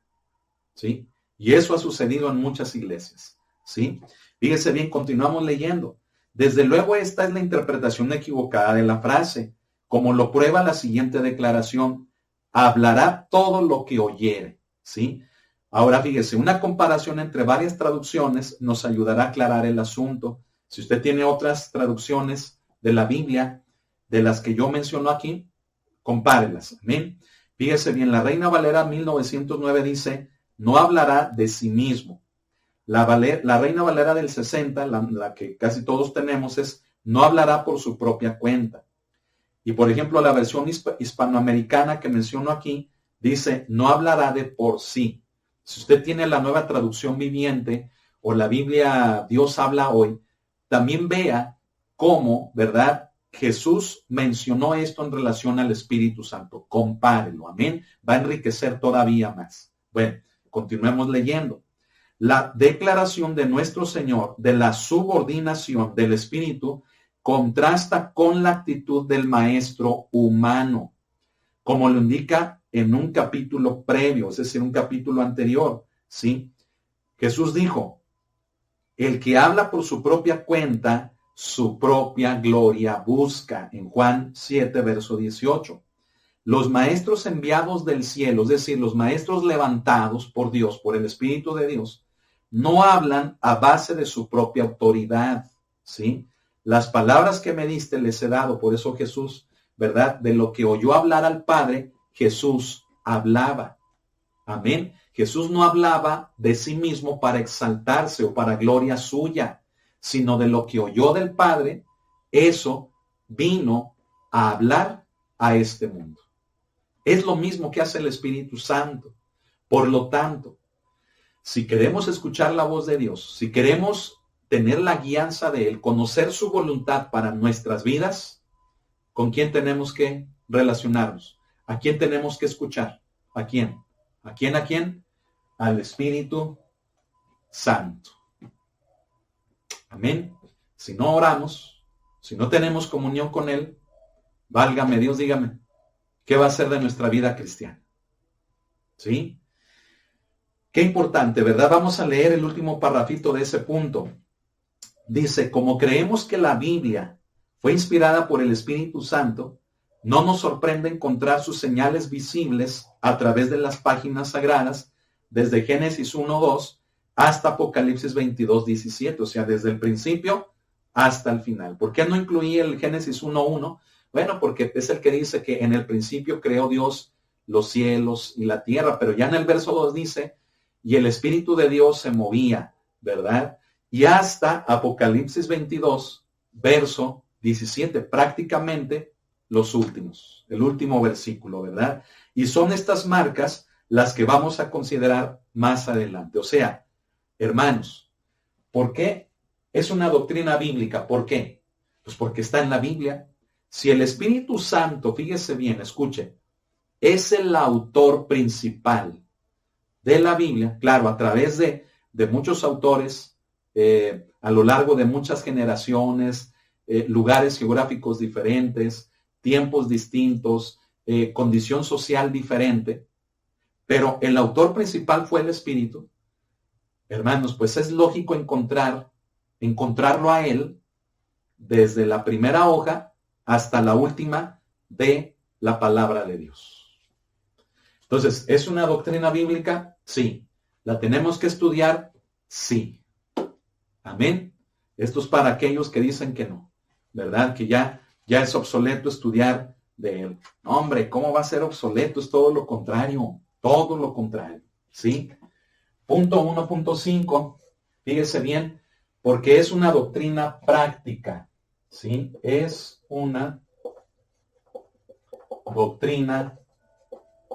¿sí? Y eso ha sucedido en muchas iglesias, ¿sí? Fíjese bien, continuamos leyendo. Desde luego esta es la interpretación equivocada de la frase, como lo prueba la siguiente declaración, hablará todo lo que oyere, ¿sí? Ahora fíjese, una comparación entre varias traducciones nos ayudará a aclarar el asunto. Si usted tiene otras traducciones de la Biblia, de las que yo menciono aquí, compárelas. Amén. Fíjese bien, la Reina Valera 1909 dice, no hablará de sí mismo. La Reina Valera del 60, la que casi todos tenemos, es no hablará por su propia cuenta. Y por ejemplo, la versión hispanoamericana que menciono aquí dice no hablará de por sí. Si usted tiene la Nueva Traducción Viviente o la Biblia Dios habla hoy, también vea cómo, ¿verdad? Jesús mencionó esto en relación al Espíritu Santo. Compárelo, amén. Va a enriquecer todavía más. Bueno, continuemos leyendo. La declaración de nuestro Señor de la subordinación del Espíritu contrasta con la actitud del maestro humano, como lo indica en un capítulo previo, es decir, un capítulo anterior, ¿sí? Jesús dijo, el que habla por su propia cuenta, su propia gloria busca, en Juan 7, verso 18. Los maestros enviados del cielo, es decir, los maestros levantados por Dios, por el Espíritu de Dios, no hablan a base de su propia autoridad, ¿sí? Las palabras que me diste les he dado, por eso Jesús, ¿verdad? De lo que oyó hablar al Padre, Jesús hablaba. Amén. Jesús no hablaba de sí mismo para exaltarse o para gloria suya, sino de lo que oyó del Padre, eso vino a hablar a este mundo. Es lo mismo que hace el Espíritu Santo. Por lo tanto, si queremos escuchar la voz de Dios, si queremos tener la guianza de Él, conocer su voluntad para nuestras vidas, ¿con quién tenemos que relacionarnos? ¿A quién tenemos que escuchar? ¿A quién? ¿A quién? ¿A quién? Al Espíritu Santo. Amén. Si no oramos, si no tenemos comunión con Él, válgame Dios, dígame, ¿qué va a ser de nuestra vida cristiana? ¿Sí? Qué importante, ¿verdad? Vamos a leer el último parrafito de ese punto. Dice, como creemos que la Biblia fue inspirada por el Espíritu Santo, no nos sorprende encontrar sus señales visibles a través de las páginas sagradas, desde Génesis 1:2 hasta Apocalipsis 22:17, o sea, desde el principio hasta el final. ¿Por qué no incluí el Génesis 1:1? Bueno, porque es el que dice que en el principio creó Dios los cielos y la tierra, pero ya en el verso 2 dice, y el Espíritu de Dios se movía, ¿verdad? Y hasta Apocalipsis 22, verso 17, prácticamente los últimos, el último versículo, ¿verdad? Y son estas marcas las que vamos a considerar más adelante. O sea, hermanos, ¿por qué es una doctrina bíblica? ¿Por qué? Pues porque está en la Biblia. Si el Espíritu Santo, fíjese bien, escuche, es el autor principal de la Biblia, claro, a través de muchos autores, a lo largo de muchas generaciones, lugares geográficos diferentes, tiempos distintos, condición social diferente, pero el autor principal fue el Espíritu. Hermanos, pues es lógico encontrarlo a Él desde la primera hoja hasta la última de la palabra de Dios. Entonces, ¿es una doctrina bíblica? Sí. ¿La tenemos que estudiar? Sí. Amén. Esto es para aquellos que dicen que no, ¿verdad? Que ya es obsoleto estudiar de Él. No, hombre, ¿cómo va a ser obsoleto? Es todo lo contrario, ¿sí? Punto 1.5, fíjese bien, porque es una doctrina práctica, ¿sí? Es una doctrina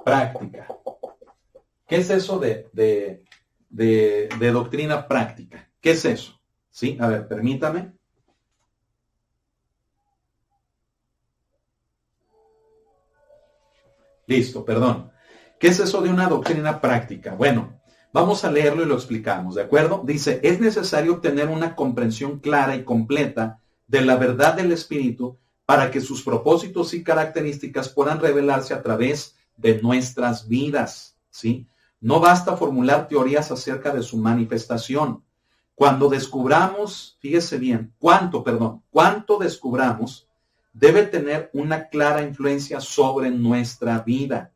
práctica. ¿Qué es eso de doctrina práctica? ¿Qué es eso? ¿Sí? A ver, permítame. Listo, perdón. ¿Qué es eso de una doctrina práctica? Bueno, vamos a leerlo y lo explicamos, ¿de acuerdo? Dice, es necesario obtener una comprensión clara y completa de la verdad del Espíritu para que sus propósitos y características puedan revelarse a través de nuestras vidas, ¿sí? No basta formular teorías acerca de su manifestación. Cuando descubramos, fíjese bien, cuánto descubramos, debe tener una clara influencia sobre nuestra vida.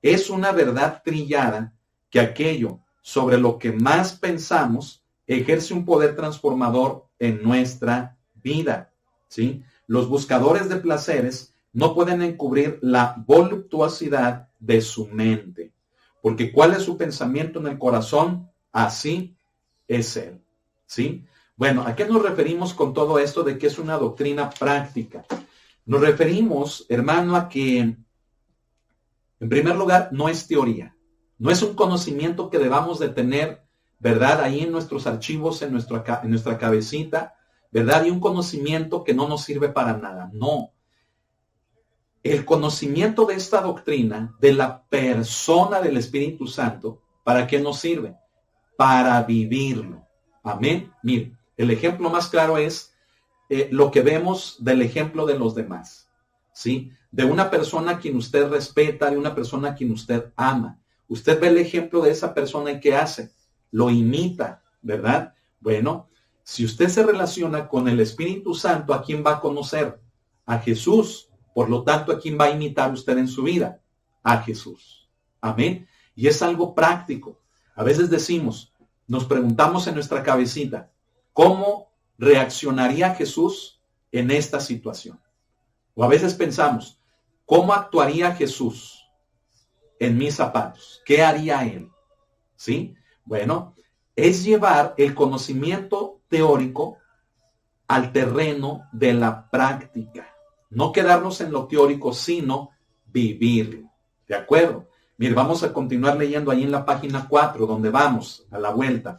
Es una verdad trillada que aquello sobre lo que más pensamos ejerce un poder transformador en nuestra vida, ¿sí? Los buscadores de placeres no pueden encubrir la voluptuosidad de su mente. porque cuál es su pensamiento en el corazón, así es él. ¿Sí? Bueno, ¿a qué nos referimos con todo esto de que es una doctrina práctica? Nos referimos, hermano, a que, en primer lugar, no es teoría. No es un conocimiento que debamos de tener, ¿verdad? Ahí en nuestros archivos, en nuestra cabecita, ¿verdad? Y un conocimiento que no nos sirve para nada. No. El conocimiento de esta doctrina, de la persona del Espíritu Santo, ¿para qué nos sirve? Para vivirlo. Amén. Mire, el ejemplo más claro es lo que vemos del ejemplo de los demás, ¿sí? De una persona a quien usted respeta, de una persona a quien usted ama. Usted ve el ejemplo de esa persona y ¿qué hace? Lo imita, ¿verdad? Bueno, si usted se relaciona con el Espíritu Santo, ¿a quién va a conocer? A Jesús. Por lo tanto, ¿a quién va a imitar usted en su vida? A Jesús. Amén. Y es algo práctico. A veces decimos, nos preguntamos en nuestra cabecita, ¿cómo reaccionaría Jesús en esta situación? O a veces pensamos, ¿cómo actuaría Jesús en mis zapatos? ¿Qué haría él? ¿Sí? Bueno, es llevar el conocimiento teórico al terreno de la práctica. No quedarnos en lo teórico, sino vivirlo. ¿De acuerdo? Mire, vamos a continuar leyendo ahí en la página 4, donde vamos a la vuelta.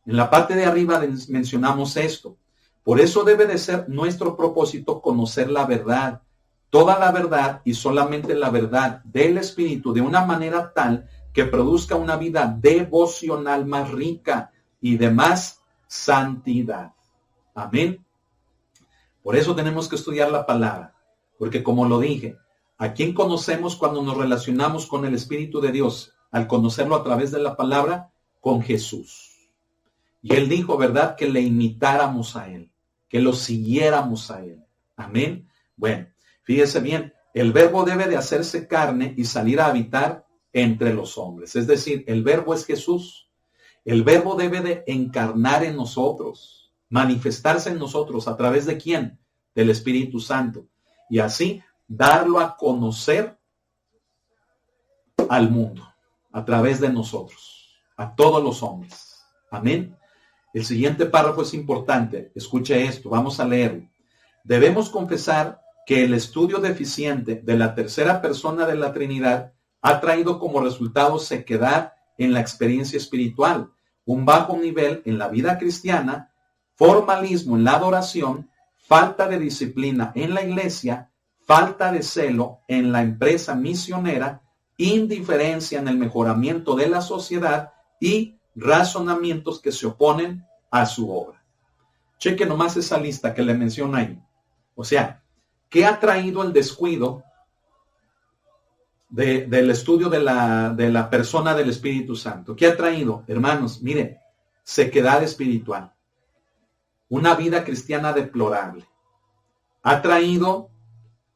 En la parte de arriba mencionamos esto. Por eso debe de ser nuestro propósito conocer la verdad, toda la verdad y solamente la verdad del Espíritu de una manera tal que produzca una vida devocional más rica y de más santidad. Amén. Por eso tenemos que estudiar la palabra, porque como lo dije, ¿a quién conocemos cuando nos relacionamos con el Espíritu de Dios? Al conocerlo a través de la palabra, con Jesús. Y él dijo, ¿verdad? Que le imitáramos a él, que lo siguiéramos a él. Amén. Bueno, fíjese bien, el verbo debe de hacerse carne y salir a habitar entre los hombres. Es decir, el verbo es Jesús. El verbo debe de encarnar en nosotros, manifestarse en nosotros. ¿A través de quién? Del Espíritu Santo. Y así darlo a conocer al mundo, a través de nosotros, a todos los hombres. Amén. El siguiente párrafo es importante. Escuche esto, vamos a leerlo. Debemos confesar que el estudio deficiente de la tercera persona de la Trinidad ha traído como resultado sequedad en la experiencia espiritual, un bajo nivel en la vida cristiana, formalismo en la adoración, falta de disciplina en la iglesia, falta de celo en la empresa misionera, indiferencia en el mejoramiento de la sociedad y razonamientos que se oponen a su obra. Cheque nomás esa lista que le menciono ahí. O sea, ¿qué ha traído el descuido del estudio de la persona del Espíritu Santo? ¿Qué ha traído? Hermanos, mire, sequedad espiritual. Una vida cristiana deplorable. Ha traído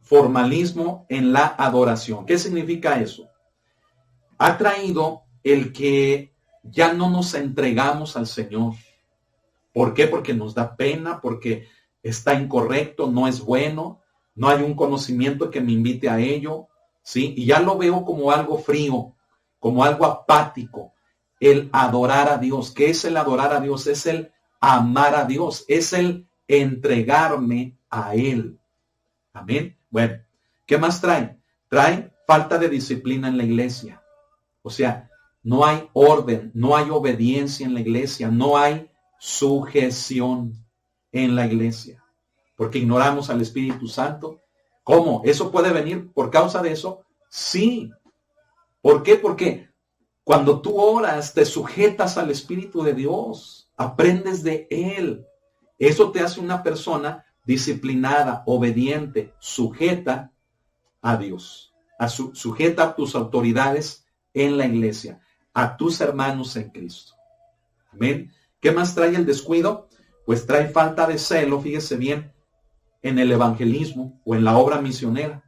formalismo en la adoración. ¿Qué significa eso? Ha traído el que ya no nos entregamos al Señor. ¿Por qué? Porque nos da pena, porque está incorrecto, no es bueno, no hay un conocimiento que me invite a ello, ¿sí? Y ya lo veo como algo frío, como algo apático. El adorar a Dios. ¿Qué es el adorar a Dios? Es el amar a Dios, es el entregarme a Él. Amén. Bueno, ¿qué más trae? Trae falta de disciplina en la iglesia. O sea, no hay orden, no hay obediencia en la iglesia, no hay sujeción en la iglesia, porque ignoramos al Espíritu Santo. ¿Cómo? ¿Eso puede venir por causa de eso? Sí. ¿Por qué? Porque cuando tú oras, te sujetas al Espíritu de Dios, aprendes de Él. Eso te hace una persona disciplinada, obediente, sujeta a Dios, sujeta a tus autoridades en la iglesia, a tus hermanos en Cristo. Amén. ¿Qué más trae el descuido? Pues trae falta de celo, fíjese bien, en el evangelismo o en la obra misionera.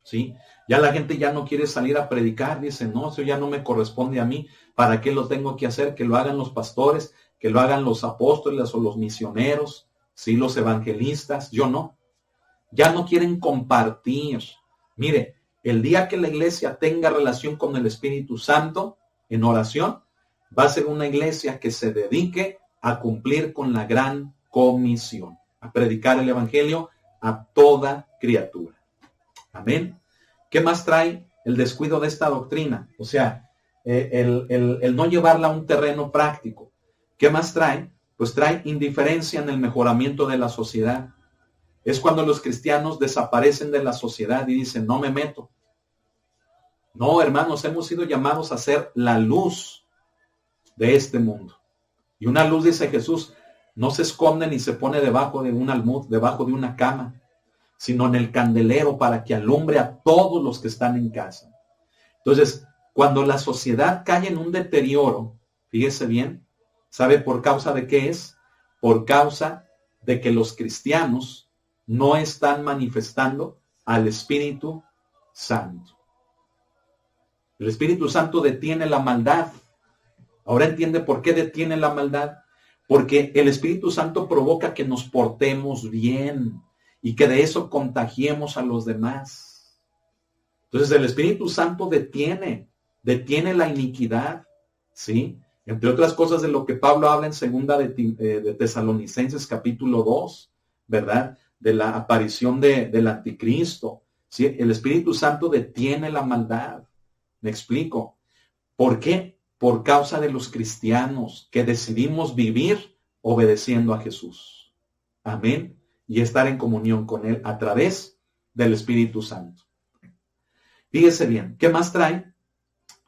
¿Sí? Ya la gente ya no quiere salir a predicar, dice, no, eso ya no me corresponde a mí, ¿para qué lo tengo que hacer? Que lo hagan los pastores, que lo hagan los apóstoles o los misioneros, ¿sí? Los evangelistas, yo no. Ya no quieren compartir. Mire, el día que la iglesia tenga relación con el Espíritu Santo en oración, va a ser una iglesia que se dedique a cumplir con la gran comisión, a predicar el evangelio a toda criatura. Amén. ¿Qué más trae el descuido de esta doctrina? O sea, el no llevarla a un terreno práctico. ¿Qué más trae? Pues trae indiferencia en el mejoramiento de la sociedad. Es cuando los cristianos desaparecen de la sociedad y dicen, no me meto. No, hermanos, hemos sido llamados a ser la luz de este mundo. Y una luz, dice Jesús, no se esconde ni se pone debajo de un almud, debajo de una cama, sino en el candelero para que alumbre a todos los que están en casa. Entonces, cuando la sociedad cae en un deterioro, fíjese bien, ¿sabe por causa de qué es? Por causa de que los cristianos no están manifestando al Espíritu Santo. El Espíritu Santo detiene la maldad. Ahora entiende por qué detiene la maldad. Porque el Espíritu Santo provoca que nos portemos bien y que de eso contagiemos a los demás. Entonces el Espíritu Santo detiene la iniquidad, ¿sí? Entre otras cosas de lo que Pablo habla en segunda de Tesalonicenses capítulo 2, ¿verdad? De la aparición del anticristo, ¿sí? El Espíritu Santo detiene la maldad. ¿Me explico? ¿Por qué? Por causa de los cristianos que decidimos vivir obedeciendo a Jesús. Amén. Y estar en comunión con Él a través del Espíritu Santo. Fíjese bien, ¿qué más trae?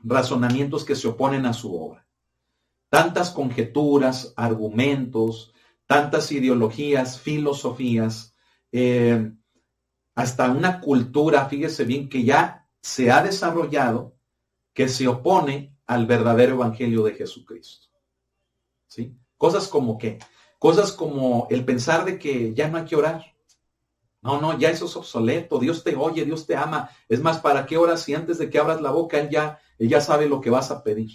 Razonamientos que se oponen a su obra. Tantas conjeturas, argumentos, tantas ideologías, filosofías, hasta una cultura, fíjese bien, que ya se ha desarrollado, que se opone al verdadero evangelio de Jesucristo. ¿Sí? Cosas como ¿qué? Cosas como el pensar de que ya no hay que orar. No, ya eso es obsoleto. Dios te oye, Dios te ama. Es más, ¿para qué oras si antes de que abras la boca Él ya sabe lo que vas a pedir?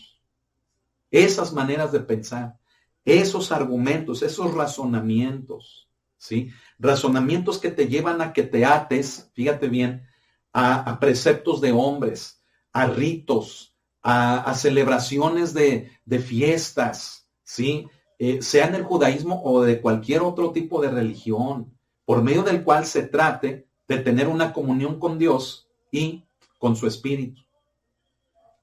Esas maneras de pensar, esos argumentos, esos razonamientos, ¿sí? Razonamientos que te llevan a que te ates, fíjate bien, a preceptos de hombres, a ritos, a celebraciones de fiestas, ¿sí? Sea en el judaísmo o de cualquier otro tipo de religión, por medio del cual se trate de tener una comunión con Dios y con su Espíritu.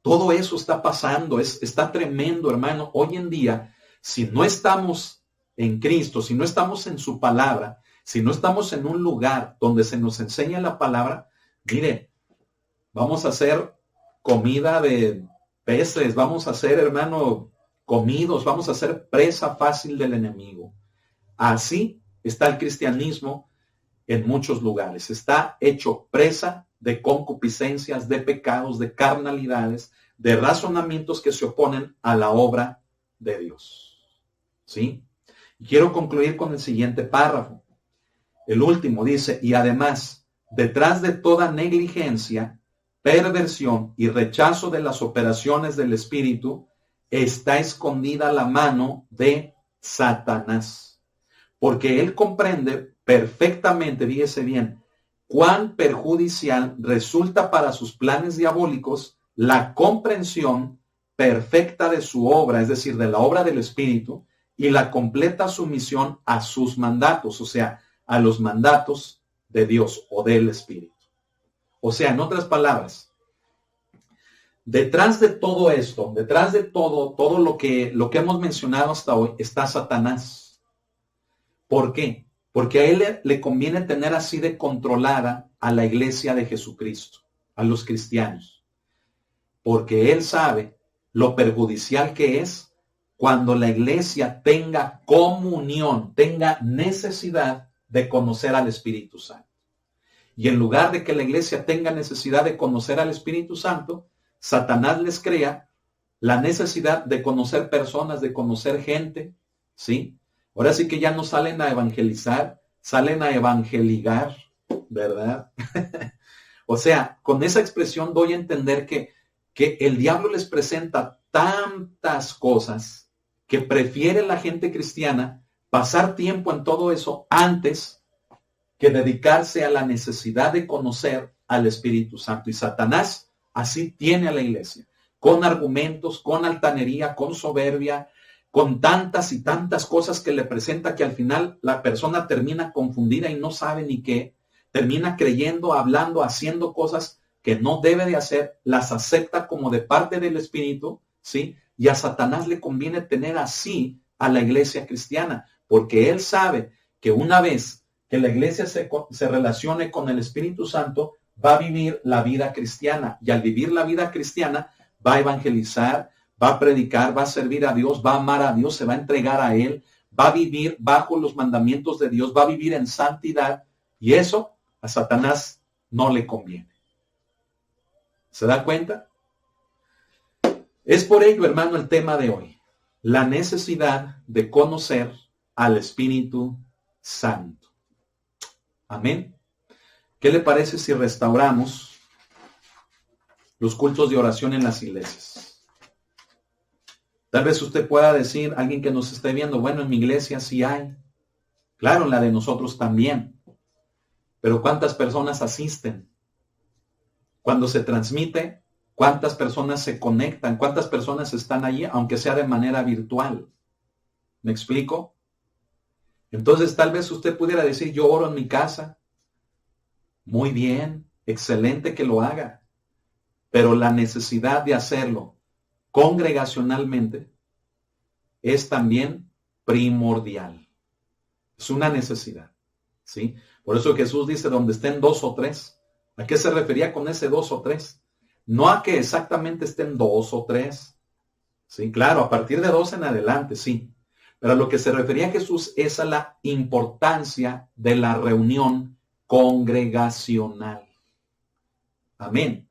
Todo eso está pasando, está tremendo, hermano. Hoy en día, si no estamos en Cristo, si no estamos en su palabra, si no estamos en un lugar donde se nos enseña la palabra, mire, vamos a hacer comida de peces, vamos a ser, hermano, comidos, vamos a ser presa fácil del enemigo. Así está el cristianismo en muchos lugares. Está hecho presa de concupiscencias, de pecados, de carnalidades, de razonamientos que se oponen a la obra de Dios. ¿Sí? Y quiero concluir con el siguiente párrafo. El último dice, y además, detrás de toda negligencia, perversión y rechazo de las operaciones del Espíritu, está escondida la mano de Satanás. Porque él comprende perfectamente, fíjese bien, cuán perjudicial resulta para sus planes diabólicos la comprensión perfecta de su obra, es decir, de la obra del Espíritu, y la completa sumisión a sus mandatos, o sea, a los mandatos de Dios o del Espíritu. O sea, en otras palabras, detrás de todo esto, detrás de todo lo que hemos mencionado hasta hoy, está Satanás. ¿Por qué? Porque a él le conviene tener así de controlada a la iglesia de Jesucristo, a los cristianos. Porque él sabe lo perjudicial que es cuando la iglesia tenga comunión, tenga necesidad de conocer al Espíritu Santo. Y en lugar de que la iglesia tenga necesidad de conocer al Espíritu Santo, Satanás les crea la necesidad de conocer personas, de conocer gente, ¿sí? Ahora sí que ya no salen a evangelizar, salen a evangeligar, ¿verdad? O sea, con esa expresión doy a entender que el diablo les presenta tantas cosas que prefiere la gente cristiana pasar tiempo en todo eso antes que dedicarse a la necesidad de conocer al Espíritu Santo. Y Satanás así tiene a la iglesia, con argumentos, con altanería, con soberbia, con tantas y tantas cosas que le presenta, que al final la persona termina confundida y no sabe ni qué, termina creyendo, hablando, haciendo cosas que no debe de hacer, las acepta como de parte del Espíritu, ¿sí? Y a Satanás le conviene tener así a la iglesia cristiana, porque él sabe que una vez que la iglesia se relacione con el Espíritu Santo, va a vivir la vida cristiana, y al vivir la vida cristiana va a evangelizar, va a predicar, va a servir a Dios, va a amar a Dios, se va a entregar a Él, va a vivir bajo los mandamientos de Dios, va a vivir en santidad, y eso a Satanás no le conviene. ¿Se da cuenta? Es por ello, hermano, el tema de hoy, la necesidad de conocer al Espíritu Santo. Amén. ¿Qué le parece si restauramos los cultos de oración en las iglesias? Tal vez usted pueda decir, alguien que nos esté viendo, bueno, en mi iglesia sí hay. Claro, en la de nosotros también. Pero ¿cuántas personas asisten? Cuando se transmite, ¿cuántas personas se conectan? ¿Cuántas personas están allí, aunque sea de manera virtual? ¿Me explico? Entonces tal vez usted pudiera decir, yo oro en mi casa. Muy bien, excelente que lo haga. Pero la necesidad de hacerlo congregacionalmente es también primordial. Es una necesidad, ¿sí? Por eso Jesús dice, donde estén 2 o 3. ¿A qué se refería con ese 2 o 3? No a que exactamente estén 2 o 3. Sí, claro, a partir de 2 en adelante, sí. Pero a lo que se refería Jesús es a la importancia de la reunión congregacional. Amén.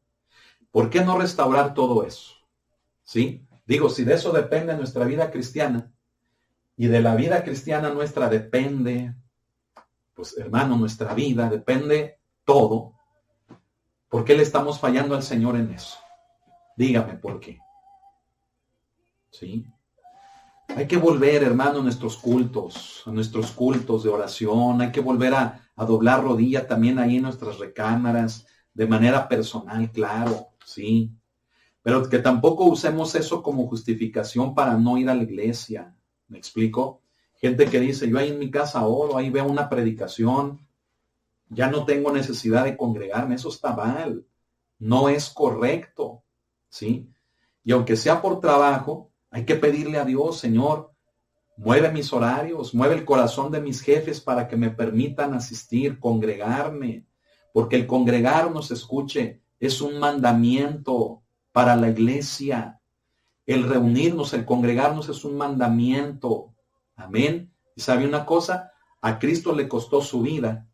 ¿Por qué no restaurar todo eso? ¿Sí? Digo, si de eso depende nuestra vida cristiana, y de la vida cristiana nuestra depende, pues hermano, nuestra vida depende todo, ¿por qué le estamos fallando al Señor en eso? Dígame por qué. ¿Sí? Hay que volver, hermano, a nuestros cultos de oración. Hay que volver a doblar rodilla también ahí en nuestras recámaras, de manera personal, claro, sí. Pero que tampoco usemos eso como justificación para no ir a la iglesia. ¿Me explico? Gente que dice, yo ahí en mi casa oro, ahí veo una predicación, ya no tengo necesidad de congregarme. Eso está mal. No es correcto, ¿sí? Y aunque sea por trabajo, hay que pedirle a Dios, Señor, mueve mis horarios, mueve el corazón de mis jefes para que me permitan asistir, congregarme. Porque el congregarnos, escuche, es un mandamiento para la iglesia. El reunirnos, el congregarnos es un mandamiento. Amén. ¿Y sabe una cosa? A Cristo le costó su vida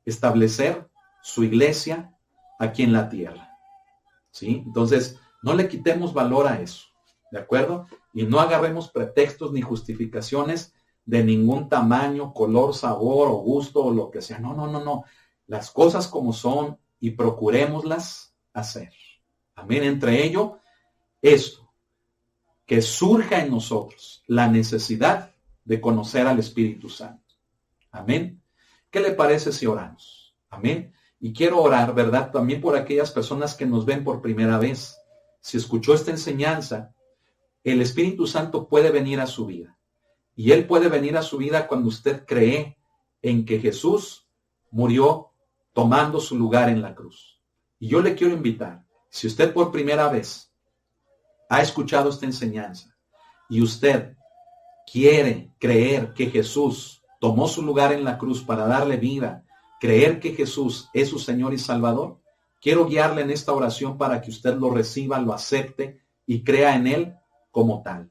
establecer su iglesia aquí en la tierra. ¿Sí? Entonces, no le quitemos valor a eso. ¿De acuerdo? Y no agarremos pretextos ni justificaciones de ningún tamaño, color, sabor o gusto o lo que sea. No, no, no, no. Las cosas como son y procurémoslas hacer. Amén. Entre ello, esto, que surja en nosotros la necesidad de conocer al Espíritu Santo. Amén. ¿Qué le parece si oramos? Amén. Y quiero orar, ¿verdad? También por aquellas personas que nos ven por primera vez. Si escuchó esta enseñanza, el Espíritu Santo puede venir a su vida. Y Él puede venir a su vida cuando usted cree en que Jesús murió tomando su lugar en la cruz. Y yo le quiero invitar, si usted por primera vez ha escuchado esta enseñanza y usted quiere creer que Jesús tomó su lugar en la cruz para darle vida, creer que Jesús es su Señor y Salvador, quiero guiarle en esta oración para que usted lo reciba, lo acepte y crea en Él como tal.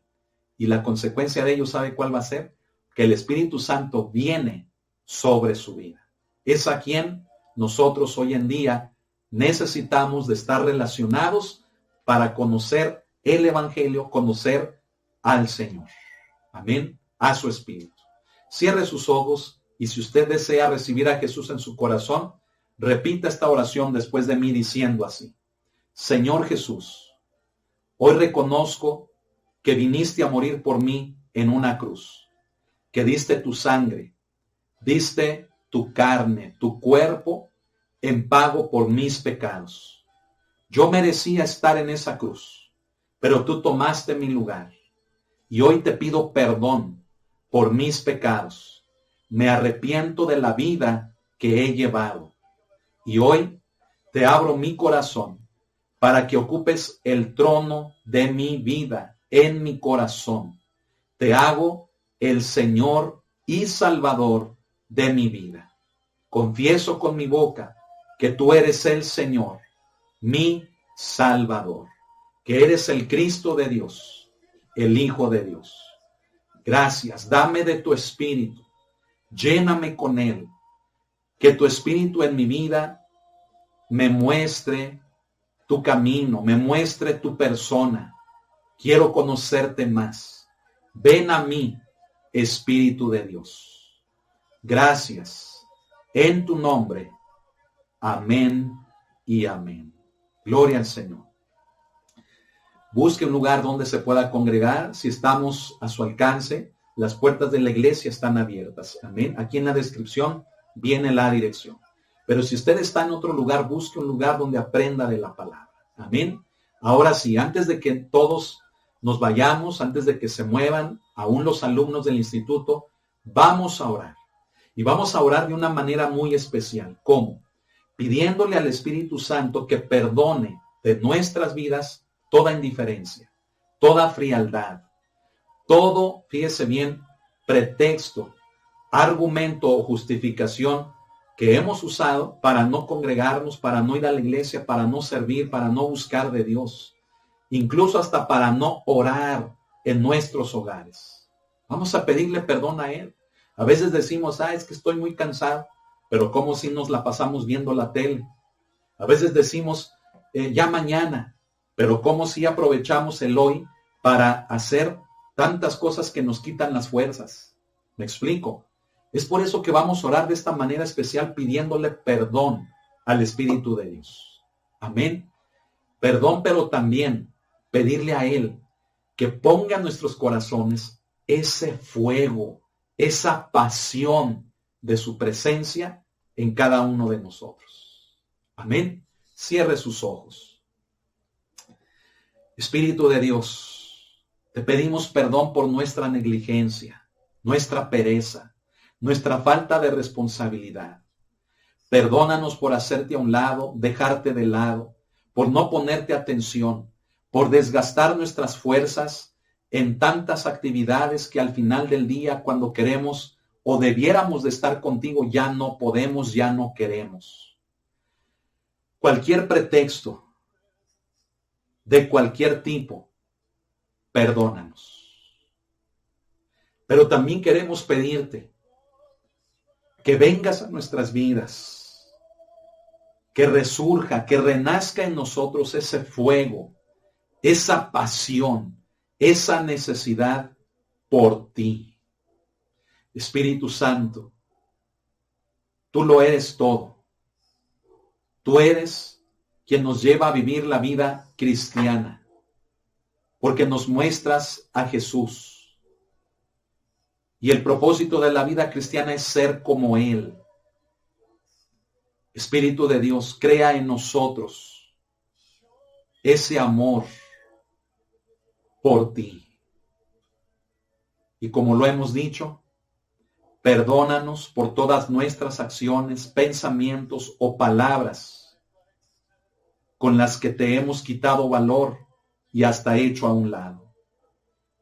Y la consecuencia de ello, ¿sabe cuál va a ser? Que el Espíritu Santo viene sobre su vida. Es a quien nosotros hoy en día necesitamos de estar relacionados para conocer el Evangelio, conocer al Señor. Amén. A su Espíritu. Cierre sus ojos y si usted desea recibir a Jesús en su corazón, repita esta oración después de mí diciendo así: Señor Jesús, hoy reconozco que viniste a morir por mí en una cruz, que diste tu sangre, diste tu carne, tu cuerpo, en pago por mis pecados. Yo merecía estar en esa cruz, pero tú tomaste mi lugar. Y hoy te pido perdón por mis pecados. Me arrepiento de la vida que he llevado. Y hoy te abro mi corazón para que ocupes el trono de mi vida en mi corazón. Te hago el Señor y Salvador de mi vida. Confieso con mi boca que tú eres el Señor, mi Salvador, que eres el Cristo de Dios, el Hijo de Dios. Gracias, dame de tu Espíritu, lléname con él, que tu Espíritu en mi vida me muestre tu camino, me muestre tu persona. Quiero conocerte más. Ven a mí, Espíritu de Dios. Gracias. En tu nombre. Amén y amén. Gloria al Señor. Busque un lugar donde se pueda congregar. Si estamos a su alcance, las puertas de la iglesia están abiertas. Amén. Aquí en la descripción viene la dirección. Pero si usted está en otro lugar, busque un lugar donde aprenda de la palabra. Amén. Ahora sí, antes de que todos nos vayamos, antes de que se muevan, aún los alumnos del instituto, vamos a orar. Y vamos a orar de una manera muy especial. ¿Cómo? Pidiéndole al Espíritu Santo que perdone de nuestras vidas toda indiferencia, toda frialdad, todo, fíjese bien, pretexto, argumento o justificación que hemos usado para no congregarnos, para no ir a la iglesia, para no servir, para no buscar de Dios, incluso hasta para no orar en nuestros hogares. Vamos a pedirle perdón a Él. A veces decimos, es que estoy muy cansado, pero como si nos la pasamos viendo la tele. A veces decimos, ya mañana, pero como si aprovechamos el hoy para hacer tantas cosas que nos quitan las fuerzas. ¿Me explico? Es por eso que vamos a orar de esta manera especial pidiéndole perdón al Espíritu de Dios. Amén. Perdón, pero también pedirle a Él que ponga en nuestros corazones ese fuego, esa pasión de su presencia en cada uno de nosotros. Amén. Cierre sus ojos. Espíritu de Dios, te pedimos perdón por nuestra negligencia, nuestra pereza, nuestra falta de responsabilidad. Perdónanos por hacerte a un lado, dejarte de lado, por no ponerte atención, por desgastar nuestras fuerzas en tantas actividades que al final del día, cuando queremos o debiéramos de estar contigo, ya no podemos, ya no queremos. Cualquier pretexto, de cualquier tipo, perdónanos. Pero también queremos pedirte que vengas a nuestras vidas, que resurja, que renazca en nosotros ese fuego, esa pasión, esa necesidad por ti. Espíritu Santo, tú lo eres todo. Tú eres quien nos lleva a vivir la vida cristiana, porque nos muestras a Jesús. Y el propósito de la vida cristiana es ser como Él. Espíritu de Dios, crea en nosotros ese amor por ti. Y como lo hemos dicho, perdónanos por todas nuestras acciones, pensamientos o palabras con las que te hemos quitado valor y hasta hecho a un lado.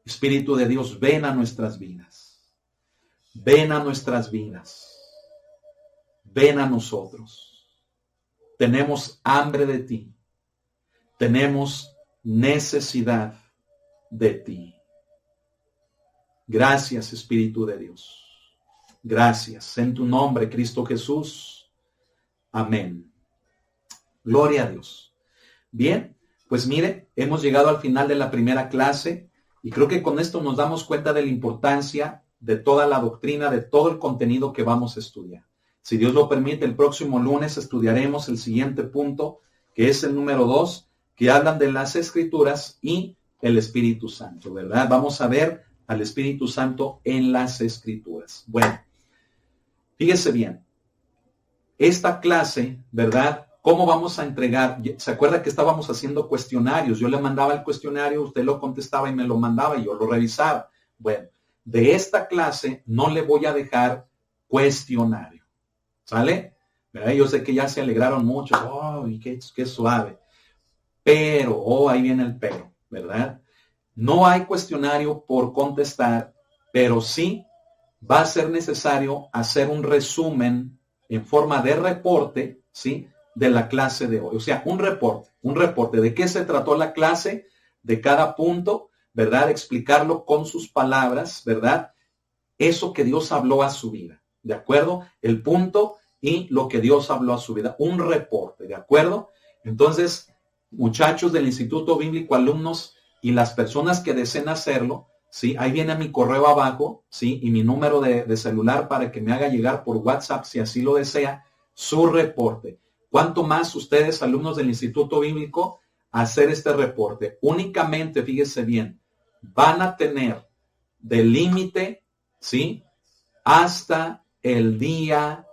Espíritu de Dios, ven a nuestras vidas. Ven a nuestras vidas. Ven a nosotros. Tenemos hambre de ti. Tenemos necesidad de ti. Gracias, Espíritu de Dios. Gracias. En tu nombre, Cristo Jesús. Amén. Gloria a Dios. Bien, pues mire, hemos llegado al final de la primera clase y creo que con esto nos damos cuenta de la importancia de toda la doctrina, de todo el contenido que vamos a estudiar. Si Dios lo permite, el próximo lunes estudiaremos el siguiente punto, que es el número 2, que hablan de las Escrituras y el Espíritu Santo, ¿verdad? Vamos a ver al Espíritu Santo en las Escrituras. Bueno, fíjese bien. esta clase, ¿verdad? ¿Cómo vamos a entregar? ¿Se acuerda que estábamos haciendo cuestionarios? Yo le mandaba el cuestionario, usted lo contestaba y me lo mandaba y yo lo revisaba. Bueno, de esta clase no le voy a dejar cuestionario. ¿Sale? ¿Verdad? Yo sé que ya se alegraron mucho. ¡Oh, y qué suave! Pero, ahí viene el pero, ¿verdad? No hay cuestionario por contestar, pero sí va a ser necesario hacer un resumen en forma de reporte, ¿sí? De la clase de hoy. O sea, un reporte de qué se trató la clase, de cada punto, ¿verdad? Explicarlo con sus palabras, ¿verdad? Eso que Dios habló a su vida, ¿de acuerdo? El punto y lo que Dios habló a su vida. Un reporte, ¿de acuerdo? Entonces, muchachos del Instituto Bíblico, alumnos y las personas que deseen hacerlo, ¿sí? Ahí viene mi correo abajo, ¿sí? Y mi número de celular para que me haga llegar por WhatsApp, si así lo desea, su reporte. ¿Cuánto más ustedes, alumnos del Instituto Bíblico, hacer este reporte? Únicamente, fíjese bien, van a tener de límite, ¿sí? Hasta el día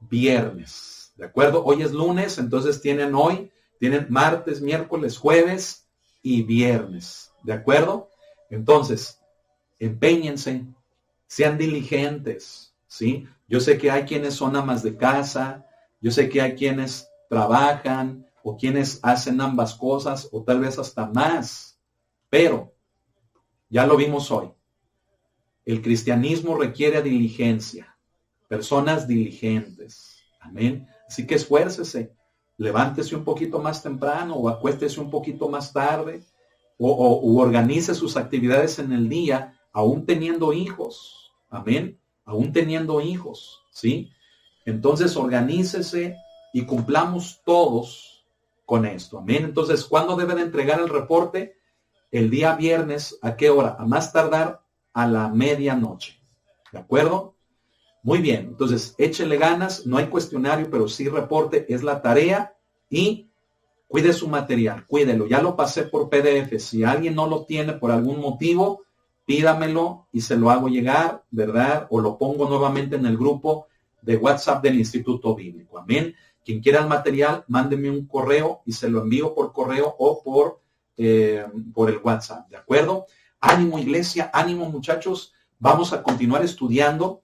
viernes, ¿de acuerdo? Hoy es lunes, entonces tienen martes, miércoles, jueves y viernes, ¿de acuerdo? Entonces, empeñense, sean diligentes, ¿sí? Yo sé que hay quienes son amas de casa, yo sé que hay quienes trabajan o quienes hacen ambas cosas o tal vez hasta más, pero ya lo vimos hoy. El cristianismo requiere diligencia, personas diligentes, amén. Así que esfuércese, levántese un poquito más temprano o acuéstese un poquito más tarde o organice sus actividades en el día, aún teniendo hijos, amén, aún teniendo hijos, ¿sí? Entonces organícese y cumplamos todos con esto, amén. Entonces, ¿cuándo debe de entregar el reporte? El día viernes, ¿a qué hora? A más tardar a la medianoche, ¿de acuerdo? Muy bien, entonces échele ganas, no hay cuestionario, pero sí reporte, es la tarea y cuide su material, cuídelo, ya lo pasé por PDF, si alguien no lo tiene por algún motivo, pídamelo y se lo hago llegar, ¿verdad? O lo pongo nuevamente en el grupo de WhatsApp del Instituto Bíblico, amén. Quien quiera el material, mándeme un correo y se lo envío por correo o por el WhatsApp, ¿de acuerdo? Ánimo iglesia, ánimo muchachos, vamos a continuar estudiando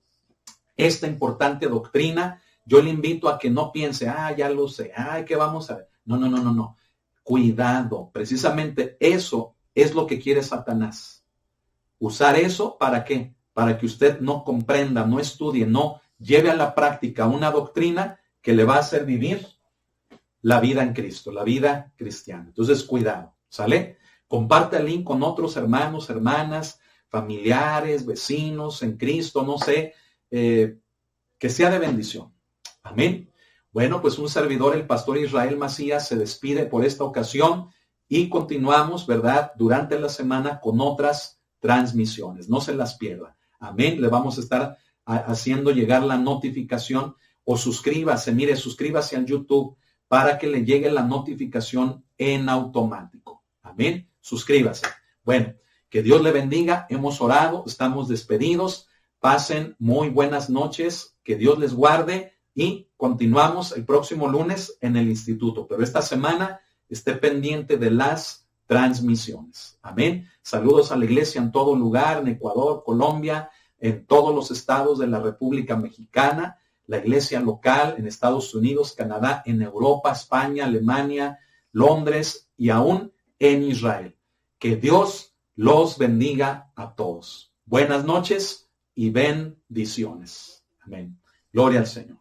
esta importante doctrina. Yo le invito a que no piense, ya lo sé, ¿qué vamos a ver? No. Cuidado, precisamente eso es lo que quiere Satanás. Usar eso, ¿para qué? Para que usted no comprenda, no estudie, no lleve a la práctica una doctrina que le va a hacer vivir la vida en Cristo, la vida cristiana. Entonces, cuidado, ¿sale? Comparte el link con otros hermanos, hermanas, familiares, vecinos en Cristo, no sé, que sea de bendición. Amén. Bueno, pues un servidor, el pastor Israel Macías, se despide por esta ocasión y continuamos, ¿verdad?, durante la semana con otras transmisiones. No se las pierda. Amén. Le vamos a estar haciendo llegar la notificación o suscríbase al YouTube para que le llegue la notificación en automático. Amén. Suscríbase. Bueno, que Dios le bendiga. Hemos orado, estamos despedidos. Pasen muy buenas noches. Que Dios les guarde y continuamos el próximo lunes en el instituto. Pero esta semana esté pendiente de las transmisiones. Amén. Saludos a la iglesia en todo lugar, en Ecuador, Colombia, en todos los estados de la República Mexicana, la iglesia local en Estados Unidos, Canadá, en Europa, España, Alemania, Londres y aún en Israel. Que Dios los bendiga a todos. Buenas noches y bendiciones. Amén. Gloria al Señor.